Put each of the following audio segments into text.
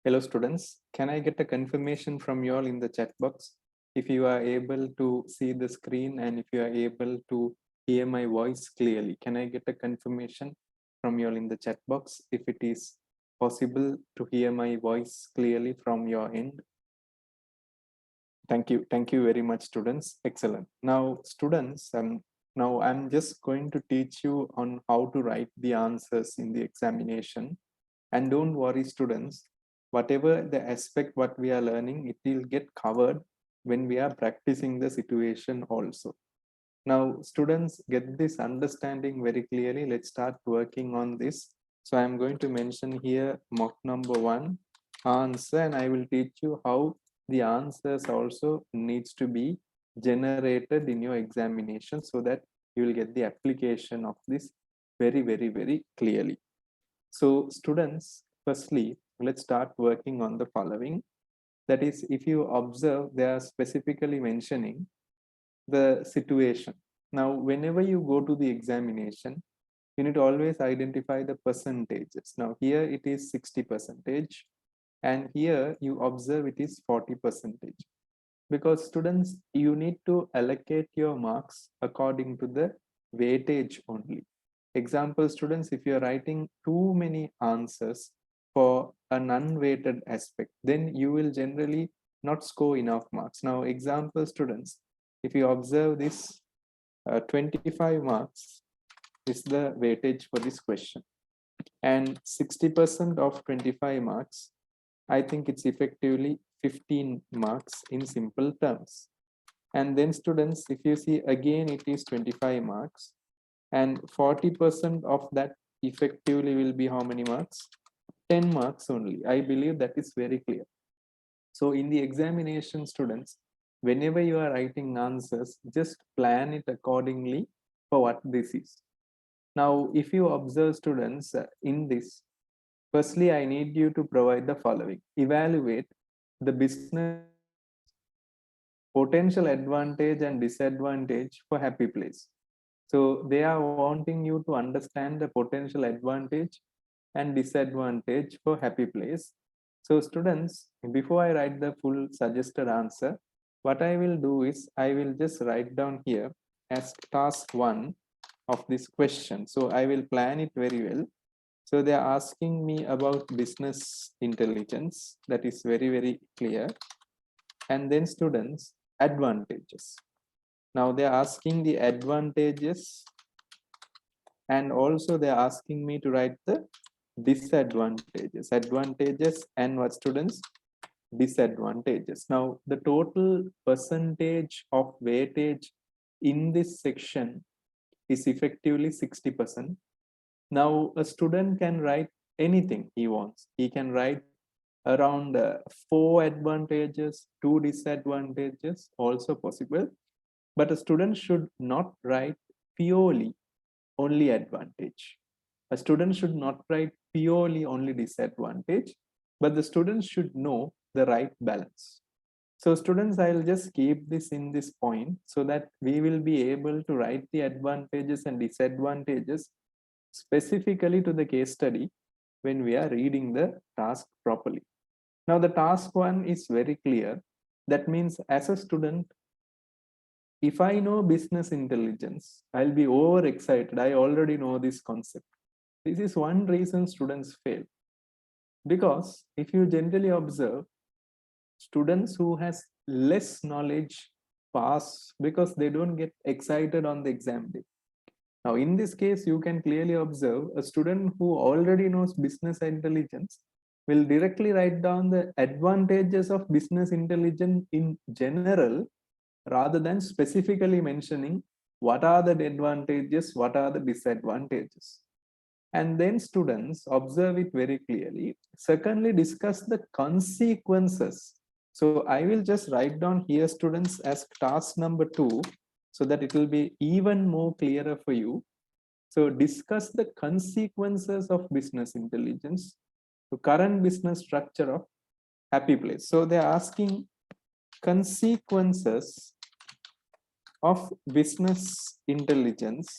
Hello students, can I get a confirmation from you all in the chat box if you are able to see the screen and if you are able to hear my voice clearly? Can I get a confirmation from you all in the chat box if it is possible to hear my voice clearly from your end? Thank you very much students. Excellent. Now students, now I'm just going to teach you on how to write the answers in the examination. And don't worry students, whatever the aspect what we are learning, it will get covered when we are practicing the situation also. Now students, get this understanding very clearly. Let's start working on this. So I'm going to mention here mock number 1 answer, and I will teach you how the answers also needs to be generated in your examination so that you will get the application of this very clearly. So students, firstly, let's start working on the following. That is, if you observe, they are specifically mentioning the situation. Now, whenever you go to the examination, you need to always identify the percentages. Now, here it is 60%, and here you observe it is 40%. Because students, you need to allocate your marks according to the weightage only. Example students, if you're writing too many answers for an unweighted aspect, then you will generally not score enough marks. Now example students, if you observe this 25 marks is the weightage for this question, and 60% of 25 marks, I think it's effectively 15 marks in simple terms. And then students, if you see again, it is 25 marks, and 40% of that effectively will be how many marks? 10 marks only. I believe that is very clear. So in the examination students, whenever you are writing answers, just plan it accordingly for what this is. Now, if you observe students in this, firstly, I need you to provide the following. Evaluate the business potential advantage and disadvantage for Happy Place. So they are wanting you to understand the potential advantage and disadvantage for Happy Place. So students, before I write the full suggested answer, what I will do is I will just write down here as task 1 of this question. So I will plan it very well. So they are asking me about business intelligence. That is very clear. And then students, advantages. Now they're asking the advantages, and also they're asking me to write the disadvantages. Advantages and what students? Disadvantages. Now the total percentage of weightage in this section is effectively 60%. Now a student can write anything he wants. He can write around 4 advantages, 2 disadvantages, also possible. But a student should not write purely only advantage. A student should not write purely only disadvantage, but the student should know the right balance. So students, I'll just keep this in this point so that we will be able to write the advantages and disadvantages specifically to the case study when we are reading the task properly. Now the task 1 is very clear. That means as a student, if I know business intelligence, I'll be overexcited. I already know this concept. This is one reason students fail. Because if you generally observe, students who has less knowledge pass because they don't get excited on the exam day. Now, in this case, you can clearly observe a student who already knows business intelligence will directly write down the advantages of business intelligence in general rather than specifically mentioning what are the advantages, what are the disadvantages. And then students observe it very clearly. Secondly, discuss the consequences. So I will just write down here students as task number 2 so that it will be even more clearer for you. So discuss the consequences of business intelligence to current business structure of Happy Place. So they're asking consequences of business intelligence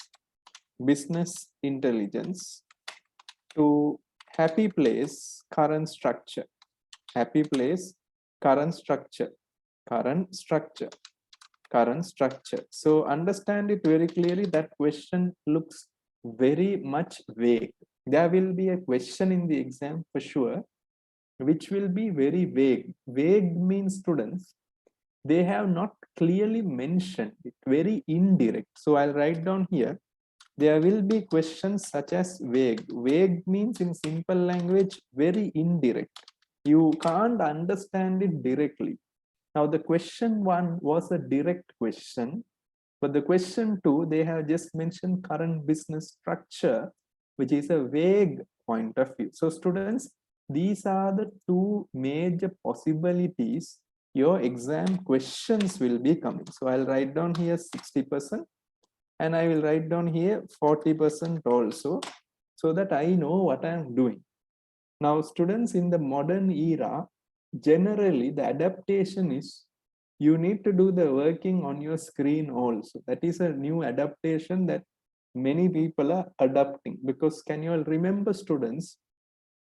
to Happy Place current structure. happy place, current structure, current structure, current structure. So understand it very clearly. That question looks very much vague. There will be a question in the exam for sure, which will be very vague. Vague means, students, they have not clearly mentioned it, very indirect. So I'll write down here, there will be questions such as vague. Vague means, in simple language, very indirect. You can't understand it directly. Now the question one was a direct question, but the question two, they have just mentioned current business structure, which is a vague point of view. So students, these are the two major possibilities your exam questions will be coming. So I'll write down here 60%, and I will write down here 40% also, so that I know what I am doing. Now students, in the modern era, generally the adaptation is you need to do the working on your screen also. That is a new adaptation that many people are adopting, because can you all remember, students,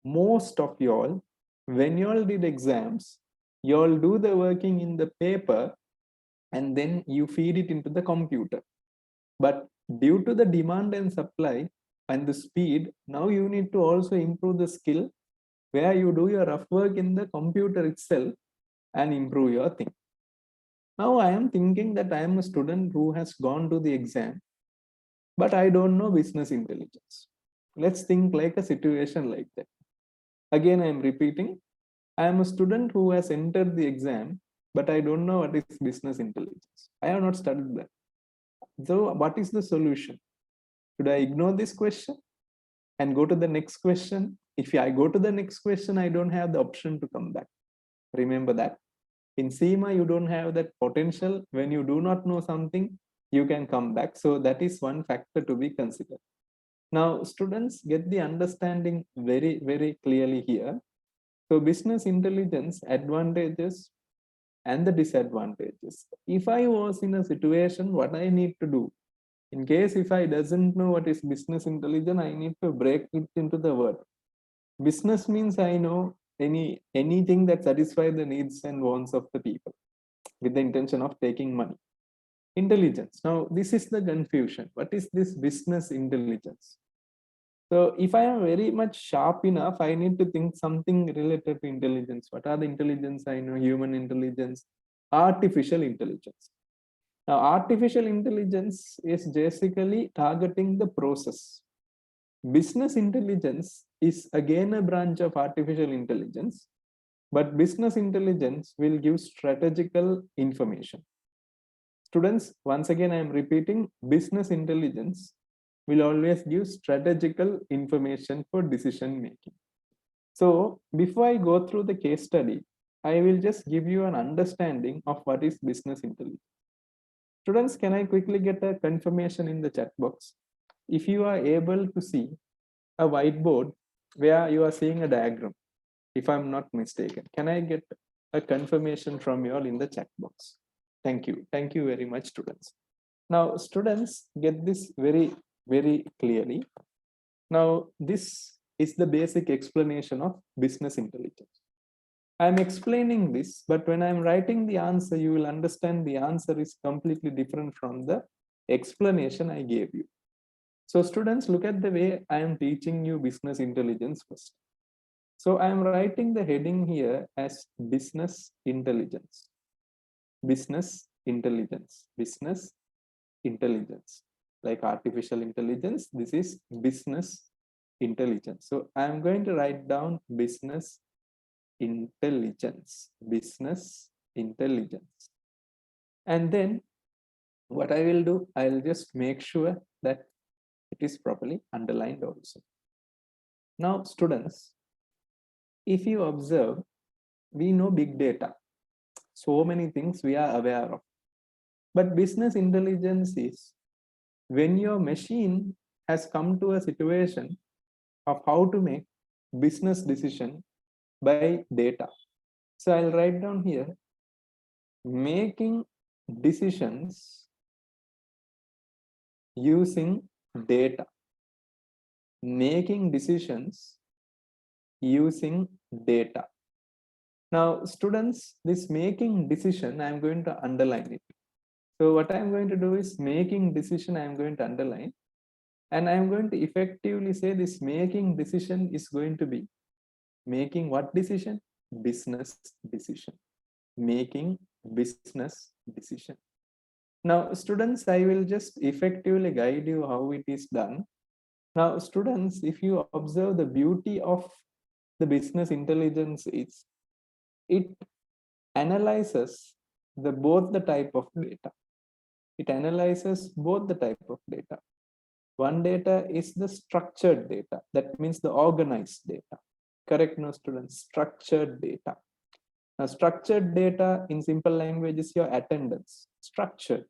most of y'all, when you all did exams, you all do the working in the paper and then you feed it into the computer. But due to the demand and supply and the speed, now you need to also improve the skill where you do your rough work in the computer itself and improve your thing. Now I am thinking that I am a student who has gone to the exam, but I don't know business intelligence. Let's think like a situation like that. Again, I am repeating, I am a student who has entered the exam, but I don't know what is business intelligence. I have not studied that. So what is the solution? Should I ignore this question and go to the next question? If I go to the next question, I don't have the option to come back. Remember that. In SEMA, you don't have that potential. When you do not know something, you can come back. So that is one factor to be considered. Now, students, get the understanding very, very clearly here. So business intelligence advantages and the disadvantages. If I was in a situation, what I need to do, in case if I doesn't know what is business intelligence, I need to break it into the word. Business means I know anything that satisfies the needs and wants of the people with the intention of taking money. Intelligence. Now, this is the confusion. What is this business intelligence? So if I am very much sharp enough, I need to think something related to intelligence. What are the intelligence? I know human intelligence, artificial intelligence. Now, artificial intelligence is basically targeting the process. Business intelligence is again a branch of artificial intelligence, but business intelligence will give strategical information. Students, once again, I am repeating, business intelligence will always give strategical information for decision making. So before I go through the case study, I will just give you an understanding of what is business intelligence. Students, can I quickly get a confirmation in the chat box? If you are able to see a whiteboard where you are seeing a diagram, if I'm not mistaken, can I get a confirmation from you all in the chat box? Thank you. Thank you very much, students. Now, students, get this very, very clearly. Now, this is the basic explanation of business intelligence. I'm explaining this, but when I'm writing the answer, you will understand the answer is completely different from the explanation I gave you. So students, look at the way I am teaching you business intelligence first. So I am writing the heading here as business intelligence. Business intelligence. Business intelligence. Like artificial intelligence, this is business intelligence. So I am going to write down business intelligence. Business intelligence. And then what I will do, I'll just make sure that it is properly underlined also. Now, students, if you observe, we know big data. So many things we are aware of. But business intelligence is when your machine has come to a situation of how to make business decision by data. So I'll write down here, making decisions using data. Making decisions using data. Now, students, this making decision, I'm going to underline it. So what I'm going to do is making decision, I'm going to underline, and I'm going to effectively say this making decision is going to be making what decision? Business decision. Making business decision. Now, students, I will just effectively guide you how it is done. Now, students, if you observe the beauty of the business intelligence is it analyzes both the type of data. It analyzes both the type of data. One data is the structured data. That means the organized data. Correct, no students? Structured data. Now, structured data in simple language is your attendance. Structured.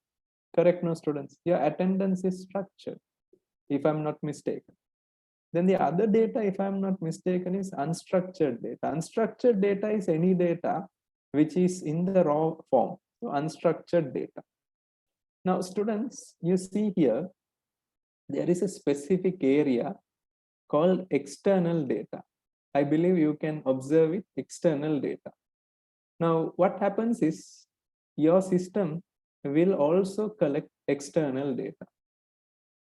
Correct, no students? Your attendance is structured, if I'm not mistaken. Then the other data, if I'm not mistaken, is unstructured data. Unstructured data is any data which is in the raw form. So unstructured data. Now, students, you see here, there is a specific area called external data. I believe you can observe it, external data. Now, what happens is your system will also collect external data.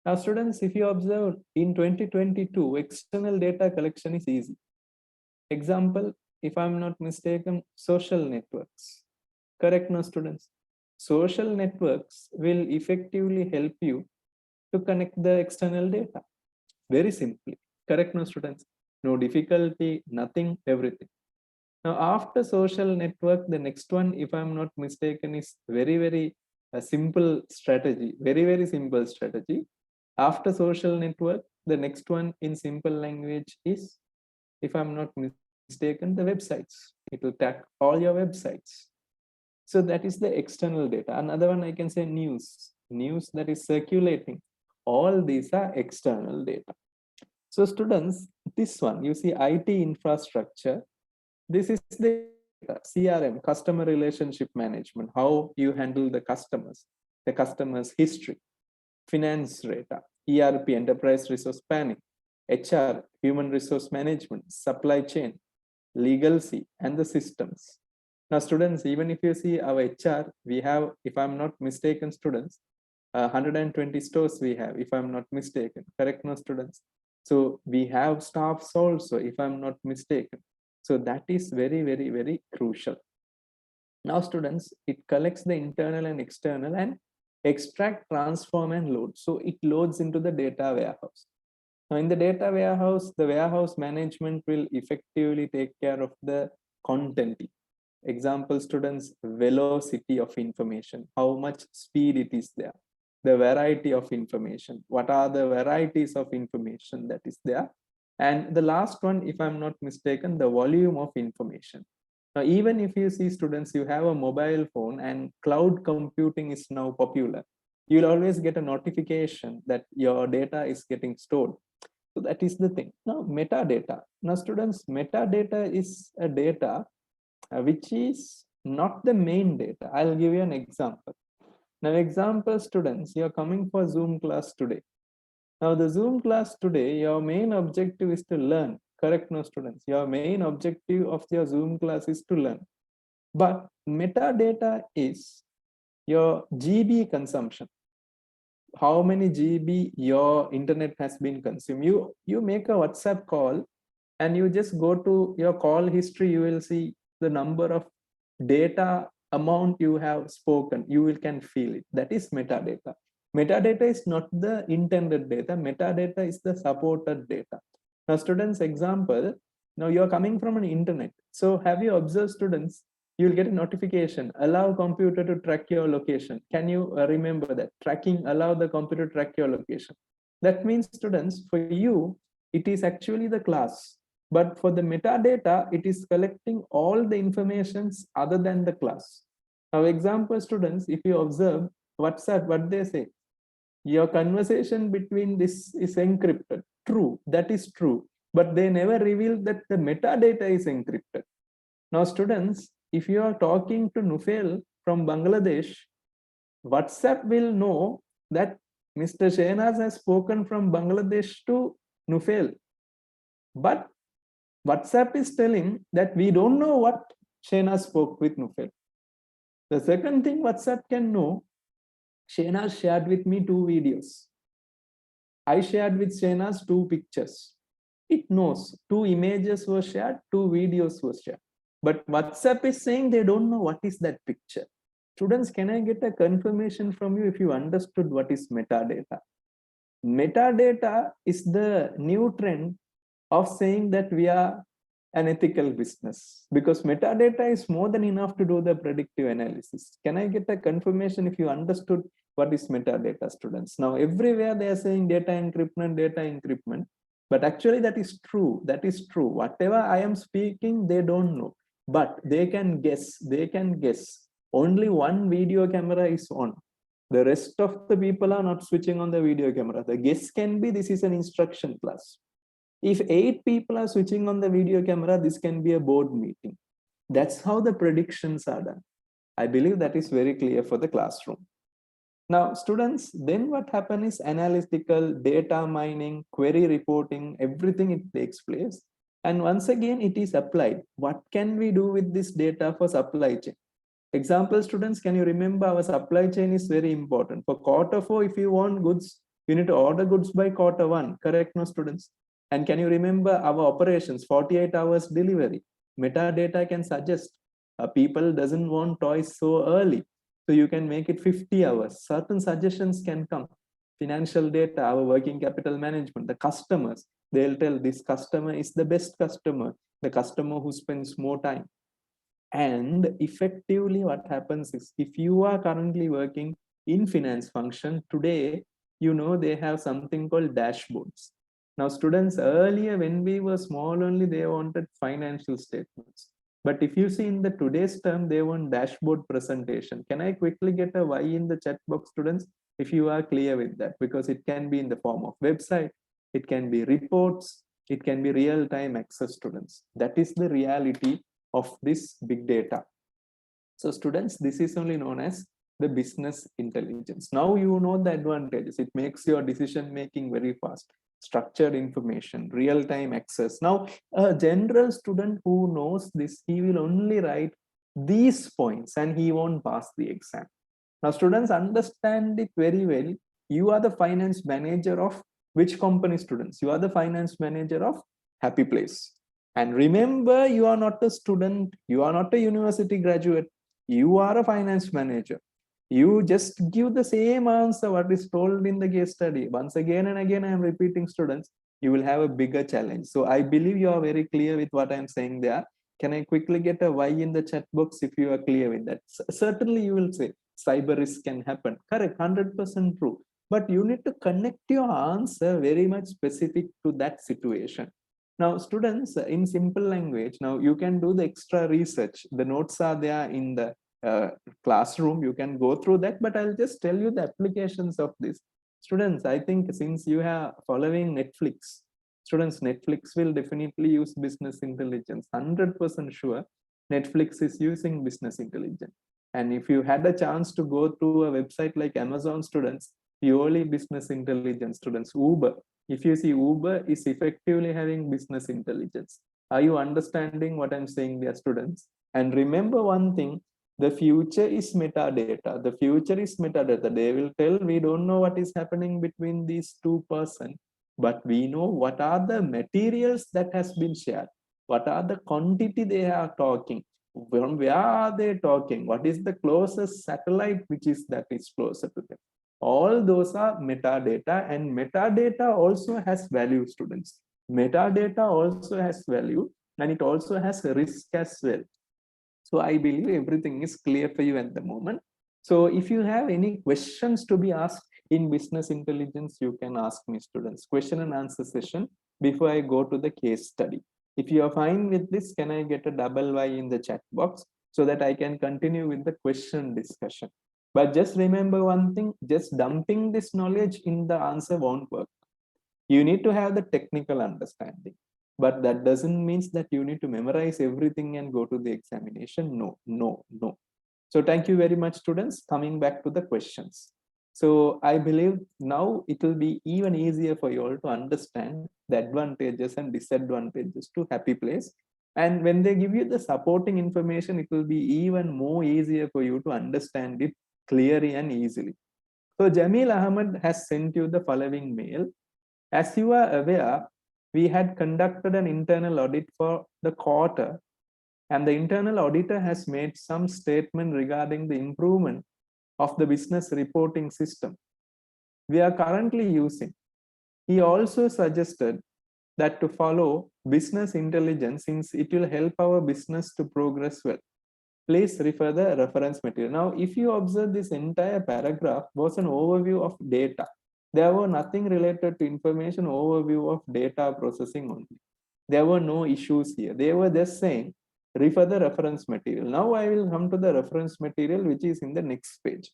Now, students, if you observe in 2022, external data collection is easy. Example, if I'm not mistaken, social networks. Correct, no students? Social networks will effectively help you to connect the external data. Very simply. Correct, no students? No difficulty, nothing, everything. Now, after social network, the next one, if I'm not mistaken, is very simple strategy. Very simple strategy. After social network, the next one in simple language is, if I'm not mistaken, the websites. It will track all your websites. So that is the external data. Another one I can say news. News that is circulating. All these are external data. So students, this one, you see IT infrastructure. This is the CRM, customer relationship management, how you handle the customer's history. Finance data, ERP, enterprise resource planning, HR, human resource management, supply chain, legalcy, and the systems. Now, students, even if you see our HR, we have, if I'm not mistaken, students, 120 stores we have, if I'm not mistaken. Correct, no students? So we have staffs also, if I'm not mistaken. So that is very crucial. Now, students, it collects the internal and external and extract, transform, and load. So it loads into the data warehouse. Now, in the data warehouse, the warehouse management will effectively take care of the content. Example, students, velocity of information, how much speed it is there, the variety of information, what are the varieties of information that is there. And the last one, if I'm not mistaken, the volume of information. Now, even if you see students, you have a mobile phone and cloud computing is now popular, you'll always get a notification that your data is getting stored. So that is the thing. Now, metadata. Now, students, metadata is a data which is not the main data. I'll give you an example. Now, example, students, you're coming for Zoom class today. Now, the Zoom class today, your main objective is to learn. Correct, no students? Your main objective of your Zoom class is to learn. But metadata is your GB consumption. How many GB your internet has been consumed. You make a WhatsApp call and you just go to your call history, you will see the number of data amount you have spoken. Can feel it. That is metadata. Metadata is not the intended data. Metadata is the supported data. Now, students, example, now you're coming from an internet. So have you observed, students, you'll get a notification, allow computer to track your location. Can you remember that? Tracking, allow the computer to track your location. That means, students, for you, it is actually the class. But for the metadata, it is collecting all the informations other than the class. Now, example, students, if you observe WhatsApp, what they say, your conversation between this is encrypted. True, that is true. But they never reveal that the metadata is encrypted. Now, students, if you are talking to Nufail from Bangladesh, WhatsApp will know that Mr. Shehnaz has spoken from Bangladesh to Nufail. But WhatsApp is telling that we don't know what Shena spoke with Nufel. The second thing WhatsApp can know, Shena shared with me 2 videos. I shared with Shana's 2 pictures. It knows 2 images were shared, 2 videos were shared. But WhatsApp is saying they don't know what is that picture. Students, can I get a confirmation from you if you understood what is metadata? Metadata is the new trend of saying that we are an ethical business, because metadata is more than enough to do the predictive analysis. Can I get a confirmation if you understood what is metadata, students? Now, everywhere they are saying data encryptment, but actually that is true. That is true. Whatever I am speaking, they don't know, but they can guess. They can guess. Only one video camera is on. The rest of the people are not switching on the video camera. The guess can be this is an instruction class. If 8 people are switching on the video camera, this can be a board meeting. That's how the predictions are done. I believe that is very clear for the classroom. Now, students, then what happens is analytical, data mining, query reporting, everything it takes place. And once again, it is applied. What can we do with this data for supply chain? Example, students, can you remember our supply chain is very important. For Q4, if you want goods, you need to order goods by Q1. Correct, no, students? And can you remember our operations, 48 hours delivery? Metadata can suggest people doesn't want toys so early. So you can make it 50 hours. Certain suggestions can come. Financial data, our working capital management, the customers, they'll tell this customer is the best customer, the customer who spends more time. And effectively what happens is, if you are currently working in finance function today, you know they have something called dashboards. Now, students, earlier when we were small only, they wanted financial statements. But if you see in the today's term, they want dashboard presentation. Can I quickly get a Y in the chat box, students, if you are clear with that? Because it can be in the form of website, it can be reports, it can be real-time access, students. That is the reality of this big data. So students, this is only known as the business intelligence. Now you know the advantages. It makes your decision making very fast. Structured information, real-time access. Now, a general student who knows this, he will only write these points and he won't pass the exam. Now, students, understand it very well. You are the finance manager of which company, students? You are the finance manager of Happy Playz. And remember, you are not a student, you are not a university graduate, you are a finance manager. You just give the same answer what is told in the case study. Once again and again, I am repeating, students, you will have a bigger challenge. So I believe you are very clear with what I am saying there. Can I quickly get a Y in the chat box if you are clear with that? Certainly you will say cyber risk can happen. Correct, 100% true. But you need to connect your answer very much specific to that situation. Now, students, in simple language, now you can do the extra research. The notes are there in the classroom. You can go through that, but I'll just tell you the applications of this. Students, I think since you are following Netflix, students, Netflix will definitely use business intelligence. 100% sure Netflix is using business intelligence. And if you had a chance to go to a website like Amazon, students, purely business intelligence, students. Uber, if you see, Uber is effectively having business intelligence. Are you understanding what I'm saying there, students? And remember one thing, the future is metadata. The future is metadata. They will tell, we don't know what is happening between these 2 persons, but we know what are the materials that has been shared. What are the quantity they are talking? From where are they talking? What is the closest satellite which is that is closer to them? All those are metadata, and metadata also has value, students. Metadata also has value, and it also has risk as well. So I believe everything is clear for you at the moment. So if you have any questions to be asked in business intelligence, you can ask me, students. Question and answer session before I go to the case study. If you are fine with this, can I get a double Y in the chat box so that I can continue with the question discussion? But just remember one thing, just dumping this knowledge in the answer won't work. You need to have the technical understanding, but that doesn't mean that you need to memorize everything and go to the examination. No, no, no. So thank you very much, students. Coming back to the questions. So I believe now it will be even easier for you all to understand the advantages and disadvantages to Happy Playz. And when they give you the supporting information, it will be even more easier for you to understand it clearly and easily. So Jamil Ahmed has sent you the following mail. As you are aware, we had conducted an internal audit for the quarter, and the internal auditor has made some statement regarding the improvement of the business reporting system we are currently using. He also suggested that to follow business intelligence since it will help our business to progress well. Please refer the reference material. Now, if you observe, this entire paragraph was an overview of data. There were nothing related to information, overview of data processing only. There were no issues here. They were just saying, refer the reference material. Now I will come to the reference material, which is in the next page.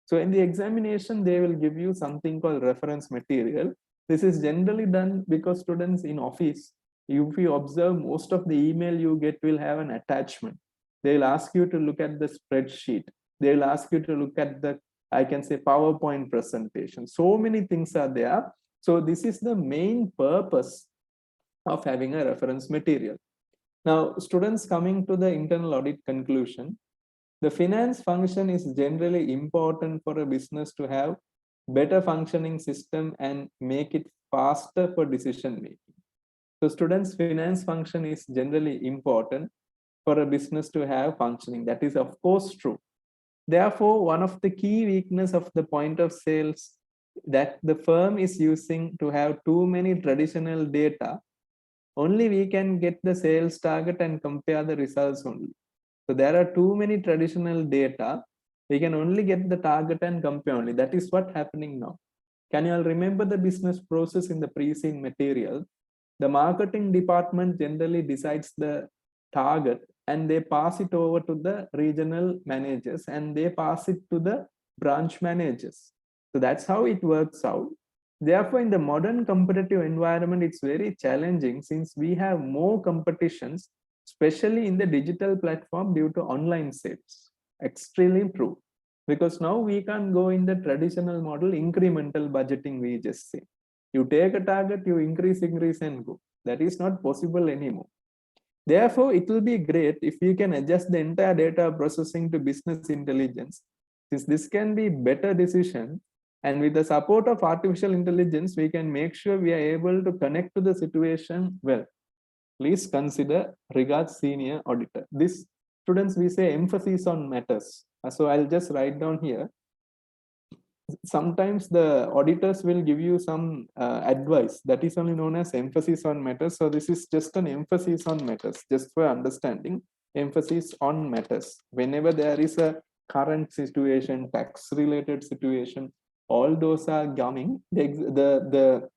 So in the examination, they will give you something called reference material. This is generally done because students in office, if you observe, most of the email you get will have an attachment. They'll ask you to look at the spreadsheet. They'll ask you to look at the, I can say, PowerPoint presentation. So many things are there. So this is the main purpose of having a reference material. Now, students, coming to the internal audit conclusion, the finance function is generally important for a business to have better functioning system and make it faster for decision making. So students, finance function is generally important for a business to have functioning. That is of course true. Therefore, one of the key weakness of the point of sales that the firm is using to have too many traditional data, only we can get the sales target and compare the results only. So there are too many traditional data. We can only get the target and compare only. That is what happening now. Can you all remember the business process in the pre-seen material? The marketing department generally decides the target and they pass it over to the regional managers and they pass it to the branch managers. So that's how it works out. Therefore, in the modern competitive environment, it's very challenging since we have more competitions, especially in the digital platform due to online sales. Extremely true. Because now we can't go in the traditional model, incremental budgeting, we just say. You take a target, you increase, and go. That is not possible anymore. Therefore, it will be great if you can adjust the entire data processing to business intelligence, since this can be better decision. And with the support of artificial intelligence, we can make sure we are able to connect to the situation well. Please consider, regards senior auditor. This, students, we say emphasis on matters. So I'll just write down here. Sometimes the auditors will give you some advice that is only known as emphasis on matters. So this is just an emphasis on matters, just for understanding, emphasis on matters. Whenever there is a current situation, tax related situation, all those are coming, the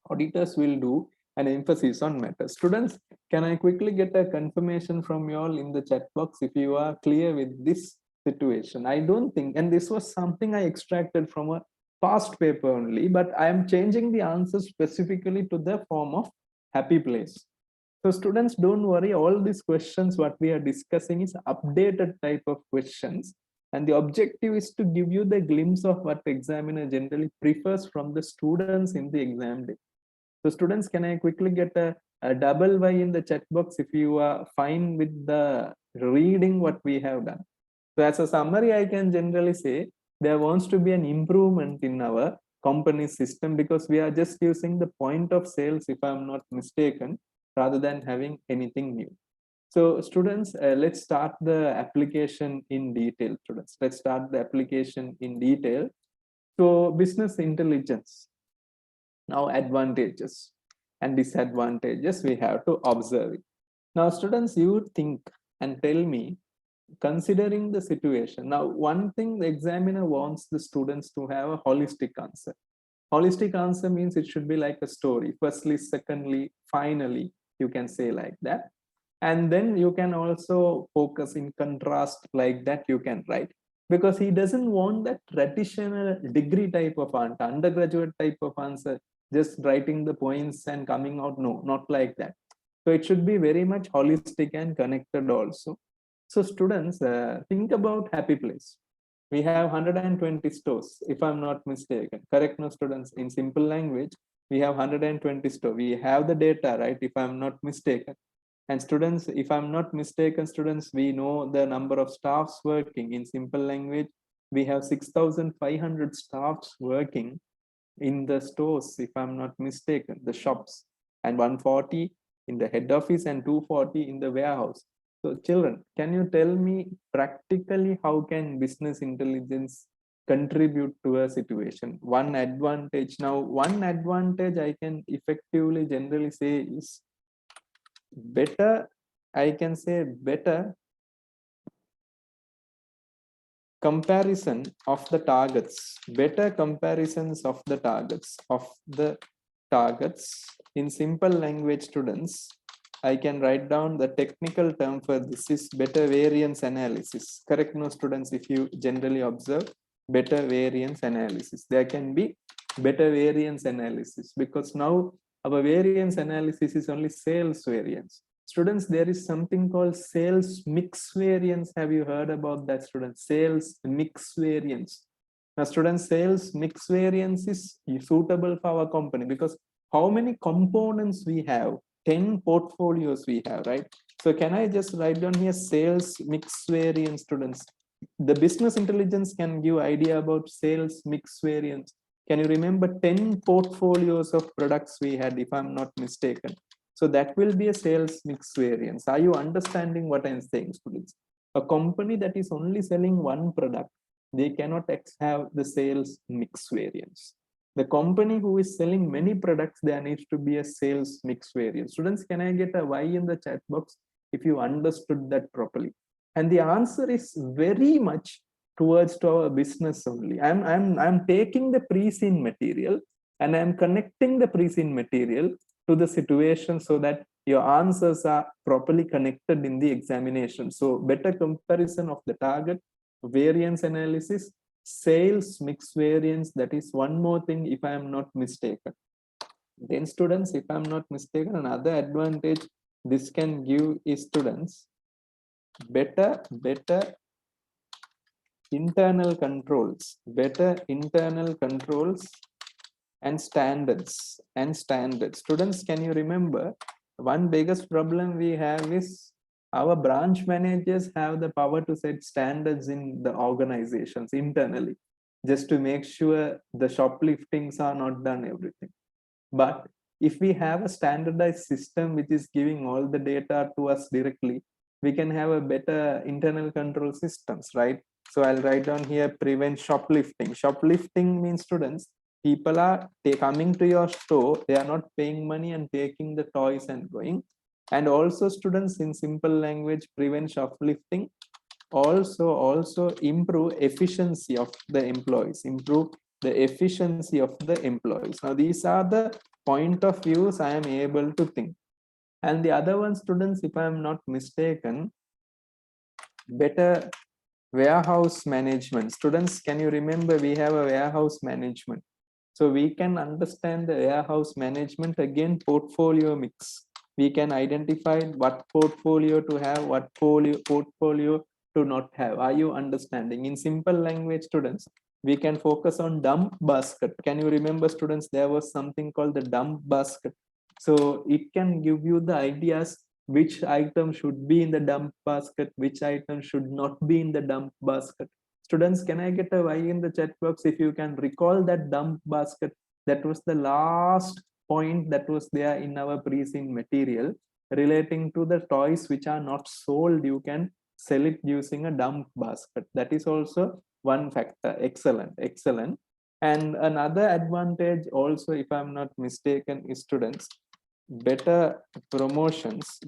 auditors will do an emphasis on matters. Students, can I quickly get a confirmation from you all in the chat box if you are clear with this situation? I don't think, and this was something I extracted from a past paper only, but I am changing the answer specifically to the form of happy place. So students, don't worry, all these questions what we are discussing is updated type of questions, and the objective is to give you the glimpse of what the examiner generally prefers from the students in the exam day. So students, can I quickly get a double Y in the chat box if you are fine with the reading what we have done? So as a summary, I can generally say there wants to be an improvement in our company system because we are just using the point of sales, if I'm not mistaken, rather than having anything new. So students, let's start the application in detail, students. Let's start the application in detail. So business intelligence. Now advantages and disadvantages we have to observe it. Now students, you think and tell me, considering the situation. Now one thing the examiner wants the students to have a holistic answer. Holistic answer means it should be like a story. Firstly, secondly, finally, you can say like that. And then you can also focus in contrast like that you can write. Because he doesn't want that traditional degree type of answer, undergraduate type of answer, just writing the points and coming out. No, not like that. So it should be very much holistic and connected also. So students, think about Happy Place. We have 120 stores, if I'm not mistaken. Correct, no students? In simple language, we have 120 stores. We have the data, right? If I'm not mistaken. And students, if I'm not mistaken, students, we know the number of staffs working. In simple language, we have 6,500 staffs working in the stores, if I'm not mistaken, the shops, and 140 in the head office and 240 in the warehouse. So children, can you tell me practically how can business intelligence contribute to a situation? One advantage. Now, one advantage I can effectively generally say is better, I can say better comparison of the targets, better comparisons of the targets. In simple language, students, I can write down the technical term for this is better variance analysis. Correct, no students, if you generally observe better variance analysis, there can be better variance analysis, because now our variance analysis is only sales variance. Students, there is something called sales mix variance. Have you heard about that, students? Sales mix variance. Now, students, sales mix variance is suitable for our company because how many components we have? 10 portfolios we have, right? So can I just write down here sales mix variance, students? The business intelligence can give idea about sales mix variance. Can you remember 10 portfolios of products we had, if I'm not mistaken? So that will be a sales mix variance. Are you understanding what I'm saying, students? A company that is only selling one product, they cannot have the sales mix variance. The company who is selling many products, there needs to be a sales mix variance. Students, can I get a Y in the chat box if you understood that properly? And the answer is very much towards to our business only. I'm taking the pre-seen material and I'm connecting the pre-seen material to the situation so that your answers are properly connected in the examination. So better comparison of the target, variance analysis, sales mix variance, that is one more thing if I am not mistaken. Then students, if I'm not mistaken, another advantage this can give is students better internal controls, better internal controls and standards. Students, can you remember one biggest problem we have is our branch managers have the power to set standards in the organizations internally, just to make sure the shopliftings are not done, everything. But if we have a standardized system which is giving all the data to us directly, we can have a better internal control systems, right? So I'll write down here prevent shoplifting. Shoplifting means, students, people are coming to your store, they are not paying money and taking the toys and going. And also, students, in simple language, prevent shoplifting, also improve efficiency of the employees, improve the efficiency of the employees. Now these are the point of views I am able to think. And the other one, students, if I am not mistaken, better warehouse management. Students, can you remember we have a warehouse management? So we can understand the warehouse management, again, portfolio mix. We can identify what portfolio to have, what portfolio to not have. Are you understanding? In simple language, students, we can focus on dump basket. Can you remember, students, there was something called the dump basket. So it can give you the ideas which item should be in the dump basket, which item should not be in the dump basket. Students, can I get a Y in the chat box if you can recall that dump basket? That was the last point that was there in our pre-seen material relating to the toys which are not sold. You can sell it using a dump basket. That is also one factor. Excellent. And another advantage also, if I'm not mistaken, is, students, better promotions,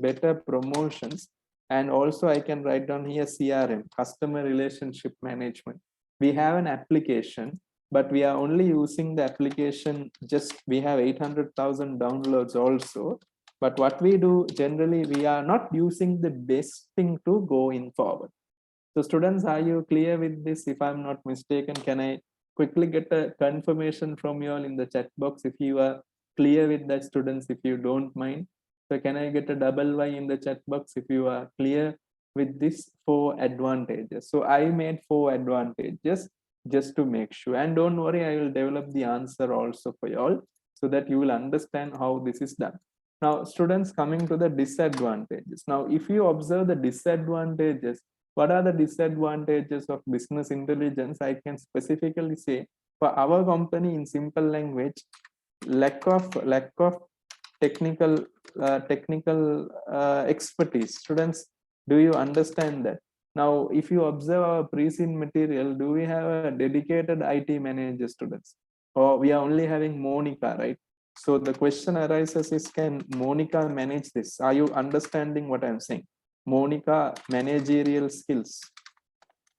and also I can write down here CRM, customer relationship management. We have an application, but we are only using the application, just we have 800,000 downloads also. But what we do generally, we are not using the best thing to go in forward. So students, are you clear with this? If I'm not mistaken, can I quickly get a confirmation from you all in the chat box if you are clear with that, students, if you don't mind? So can I get a double Y in the chat box if you are clear with this 4 advantages? So I made 4 advantages just to make sure. And don't worry, I will develop the answer also for you all so that you will understand how this is done. Now, students, coming to the disadvantages. Now, if you observe the disadvantages, what are the disadvantages of business intelligence? I can specifically say for our company in simple language, lack of technical expertise. Students, do you understand that? Now, if you observe our pre-seen material, do we have a dedicated IT manager, students? Or we are only having Monica, right? So the question arises is, can Monica manage this? Are you understanding what I'm saying? Monica managerial skills.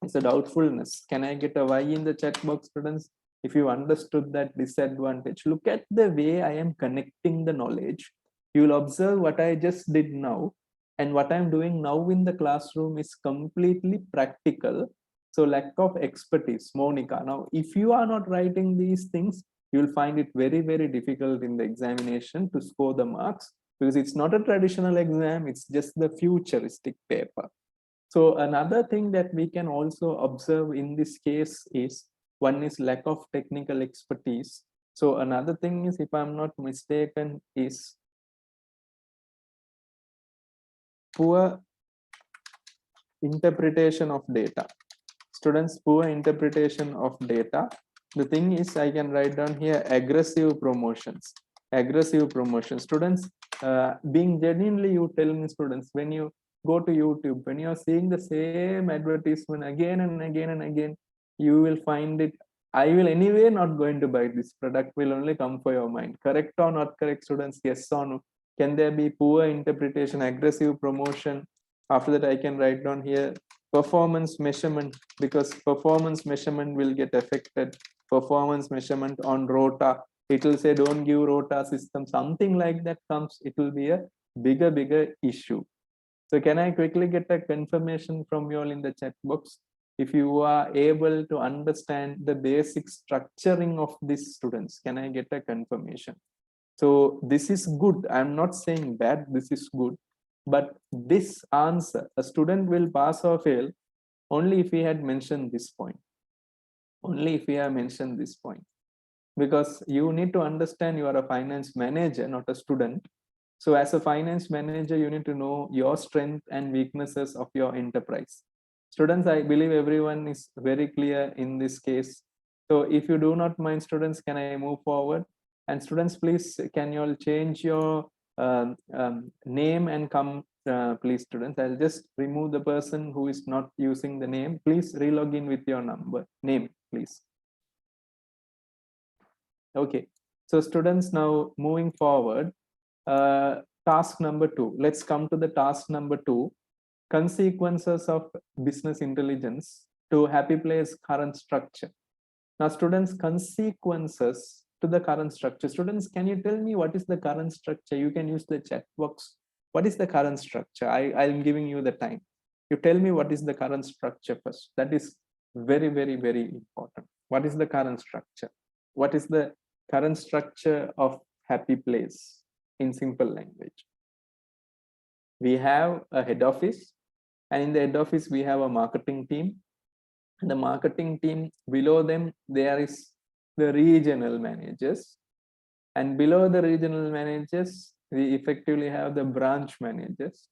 It's a doubtfulness. Can I get a Y in the chat box, students? If you understood that disadvantage, look at the way I am connecting the knowledge. You will observe what I just did now, and what I'm doing now in the classroom is completely practical. So lack of expertise, Monica. Now, if you are not writing these things, you will find it very, very difficult in the examination to score the marks, because it's not a traditional exam, it's just the futuristic paper. So another thing that we can also observe in this case is, one is lack of technical expertise. So another thing is, if I'm not mistaken, is poor interpretation of data. Students, poor interpretation of data. The thing is, I can write down here aggressive promotions. Aggressive promotion. Students, being genuinely, you tell me, students, when you go to YouTube, when you're seeing the same advertisement again and again and again, you will find it, I will anyway not going to buy this product, will only come for your mind. Correct or not correct, students? Yes or no? Can there be poor interpretation, aggressive promotion? After that, I can write down here performance measurement, because performance measurement will get affected. Performance measurement on rota, it will say don't give rota system, something like that comes, it will be a bigger issue. So can I quickly get a confirmation from you all in the chat box if you are able to understand the basic structuring of these students? Can I get a confirmation? So this is good, I'm not saying bad, this is good. But this answer, a student will pass or fail only if he had mentioned this point. Only if we have mentioned this point. Because you need to understand, you are a finance manager, not a student. So as a finance manager, you need to know your strength and weaknesses of your enterprise. Students, I believe everyone is very clear in this case. So if you do not mind, students, can I move forward? And students, please, can you all change your name and come, please, students. I'll just remove the person who is not using the name. Please relog in with your name, please. Okay, so students, now moving forward, task number 2. Let's come to the task number 2, consequences of business intelligence to Happy Play's current structure. Now, students, consequences to the current structure. Students, can you tell me what is the current structure? You can use the chat box. What is the current structure? I'm giving you the time. You tell me what is the current structure first. That is very, very, very important. What is the current structure? What is the current structure of Happy Playz in simple language? We have a head office, and in the head office, we have a marketing team. And the marketing team, below them, there is the regional managers. And below the regional managers, we effectively have the branch managers.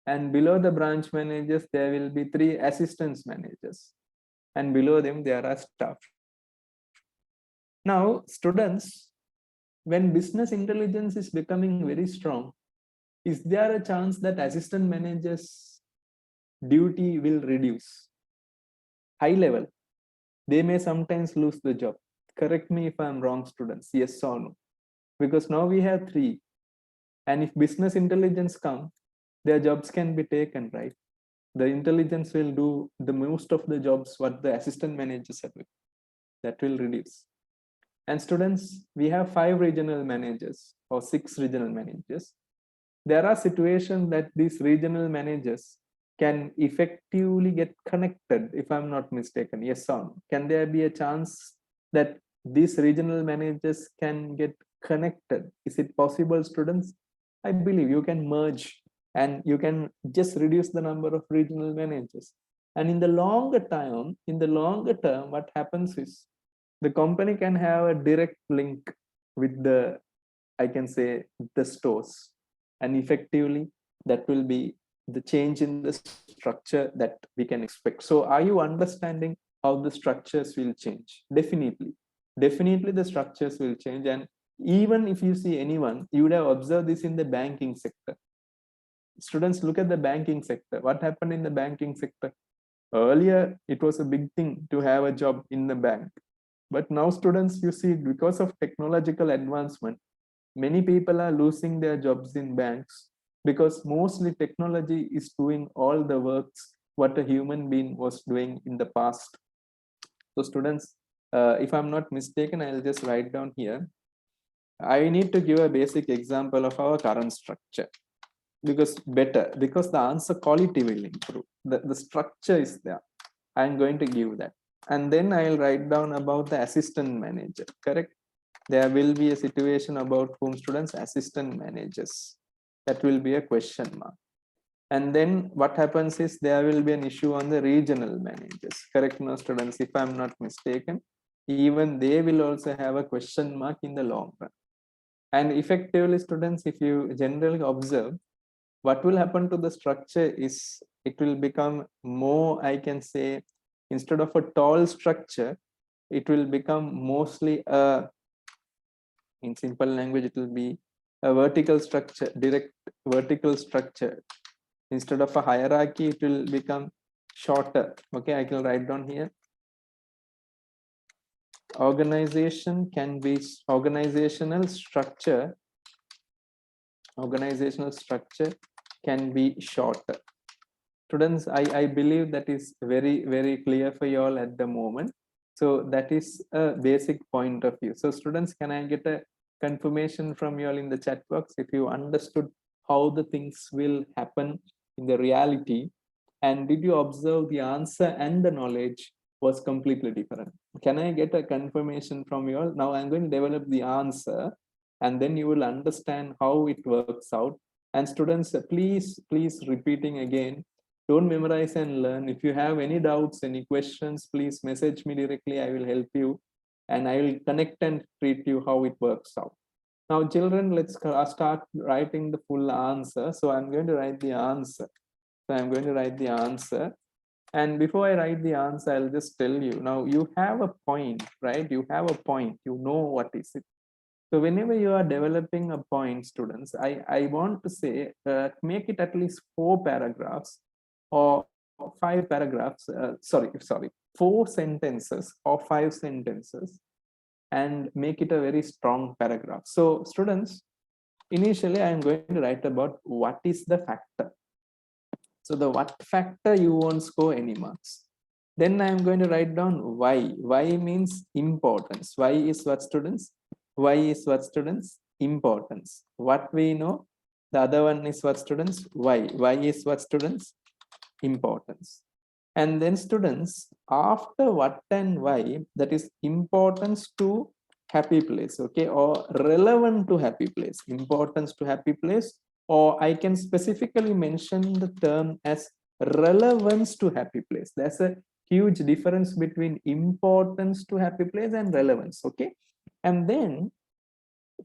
And below the branch managers, there will be 3 assistance managers. And below them, there are staff. Now, students, when business intelligence is becoming very strong, is there a chance that assistant managers' duty will reduce? High level, they may sometimes lose the job. Correct me if I'm wrong, students. Yes or no? Because now we have 3. And if business intelligence comes, their jobs can be taken, right? The intelligence will do the most of the jobs what the assistant managers are doing. That will reduce. And students, we have 5 regional managers or 6 regional managers. There are situations that these regional managers can effectively get connected, if I'm not mistaken. Yes or no? Can there be a chance that these regional managers can get connected? Is it possible, students? I believe you can merge and you can just reduce the number of regional managers. And in the longer term, what happens is the company can have a direct link with the I can say, the stores. And effectively, that will be the change in the structure that we can expect. So are you understanding how the structures will change? Definitely. Definitely the structures will change. And even if you see anyone, you would have observed this in the banking sector. Students, look at the banking sector. What happened in the banking sector? Earlier, it was a big thing to have a job in the bank. But now students, you see, because of technological advancement, many people are losing their jobs in banks because mostly technology is doing all the works what a human being was doing in the past. So students, if I'm not mistaken, I'll just write down here. I need to give a basic example of our current structure because the answer quality will improve. The structure is there. I'm going to give that. And then I'll write down about the assistant manager, correct? There will be a situation about whom students assistant managers. That will be a question mark. And then what happens is there will be an issue on the regional managers, correct? No, students, if I'm not mistaken, even they will also have a question mark in the long run. And effectively, students, if you generally observe, what will happen to the structure is it will become more, I can say, instead of a tall structure, it will become mostly a, in simple language, it will be a vertical structure, direct vertical structure. Instead of a hierarchy, it will become shorter. Okay, I can write down here. Organization can be organizational structure can be shorter. Students, I believe that is very, very clear for you all at the moment. So that is a basic point of view. So students, can I get a confirmation from you all in the chat box if you understood how the things will happen in the reality? And did you observe the answer and the knowledge was completely different? Can I get a confirmation from you all? Now I'm going to develop the answer and then you will understand how it works out. And students, please repeating again, don't memorize and learn. If you have any doubts, any questions, please message me directly. I will help you and I will connect and treat you how it works out. Now, children, let's start writing the full answer. So I'm going to write the answer. So I'm going to write the answer. And before I write the answer, I'll just tell you. Now, you have a point, right? You have a point. You know what is it. So whenever you are developing a point, students, I want to say make it at least 4 paragraphs or 5 paragraphs, sorry, 4 sentences or 5 sentences and make it a very strong paragraph. So students, initially I'm going to write about what is the factor. So the what factor you won't score any marks. Then I'm going to write down why. Why means importance. Why is what, students? Why is what, students? Importance. What we know. The other one is what, students? Why. Why is what, students? Importance. And then students, after what and why, that is importance to happy place, okay, or relevant to happy place, importance to happy place, or I can specifically mention the term as relevance to happy place. There's a huge difference between importance to happy place and relevance, okay. And then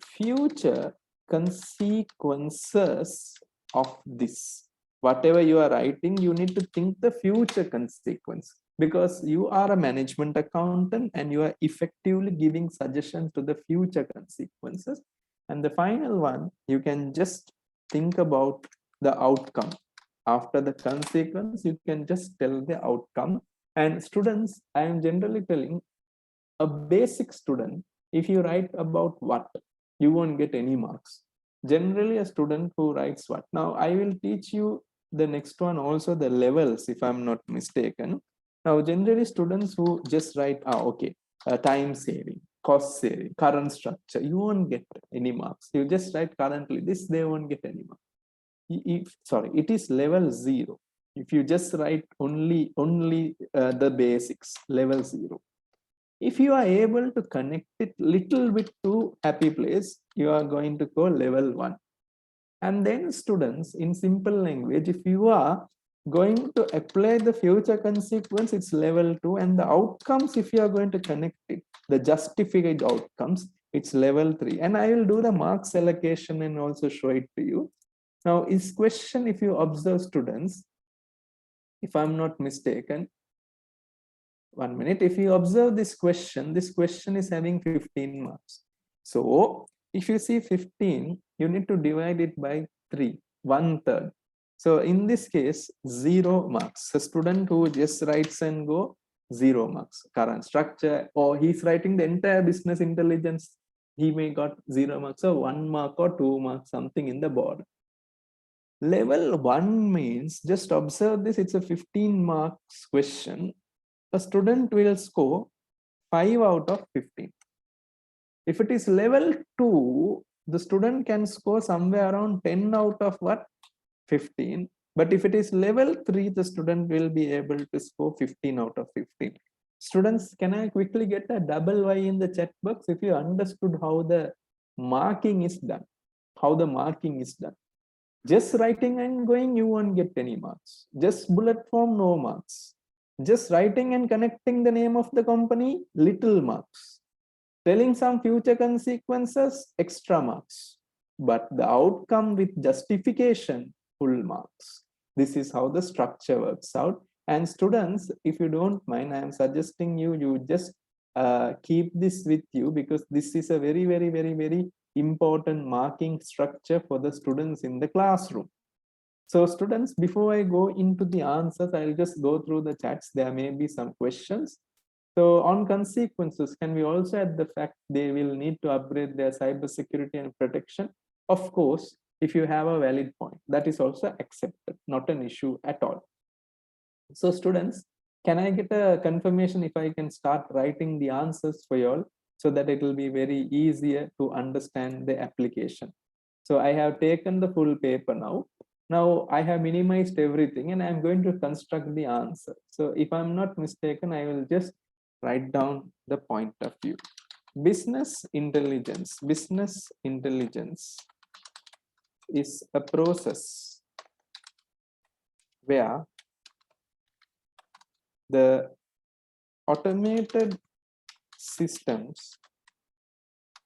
future consequences of this. Whatever you are writing, you need to think the future consequence because you are a management accountant and you are effectively giving suggestions to the future consequences. And the final one, you can just think about the outcome. After the consequence, you can just tell the outcome. And students, I am generally telling a basic student, if you write about what, you won't get any marks. Generally, a student who writes what. Now, I will teach you the next one also, the levels, if I'm not mistaken. Now, generally, students who just write, okay, time saving, cost saving, current structure, you won't get any marks. You just write currently this, they won't get any marks. Sorry, it is level 0. If you just write only the basics, level 0. If you are able to connect it little bit to happy place, you are going to go level 1. And then students, in simple language, if you are going to apply the future consequence, it's level 2. And the outcomes, if you are going to connect it, the justified outcomes, It's level 3. And I will do the marks allocation and also show it to you. Now, this question, if you observe students, if I'm not mistaken, 1 minute, if you observe this question is having 15 marks. So if you see 15, you need to divide it by 3, 1/3. So in this case, 0 marks. A student who just writes and go 0 marks. Current structure, or he's writing the entire business intelligence, he may got 0 marks, or 1 mark or 2 marks, something in the board. Level 1 means, just observe this, it's a 15 marks question. A student will score 5 out of 15. If it is level 2, the student can score somewhere around 10 out of what? 15. But if it is level 3, the student will be able to score 15 out of 15. Students, can I quickly get a double Y in the chat box if you understood how the marking is done? How the marking is done. Just writing and going, you won't get any marks. Just bullet form, no marks. Just writing and connecting the name of the company, little marks. Telling some future consequences, extra marks. But the outcome with justification, full marks. This is how the structure works out. And students, if you don't mind, I am suggesting you just keep this with you, because this is a very, very, very, very important marking structure for the students in the classroom. So students, before I go into the answers, I'll just go through the chats. There may be some questions. So on consequences, can we also add the fact they will need to upgrade their cybersecurity and protection? Of course, if you have a valid point, that is also accepted, not an issue at all. So students, can I get a confirmation if I can start writing the answers for you all, so that it will be very easier to understand the application. So I have taken the full paper now. Now I have minimized everything and I'm going to construct the answer. So if I'm not mistaken, I will just write down the point of view. Business intelligence is a process where the automated systems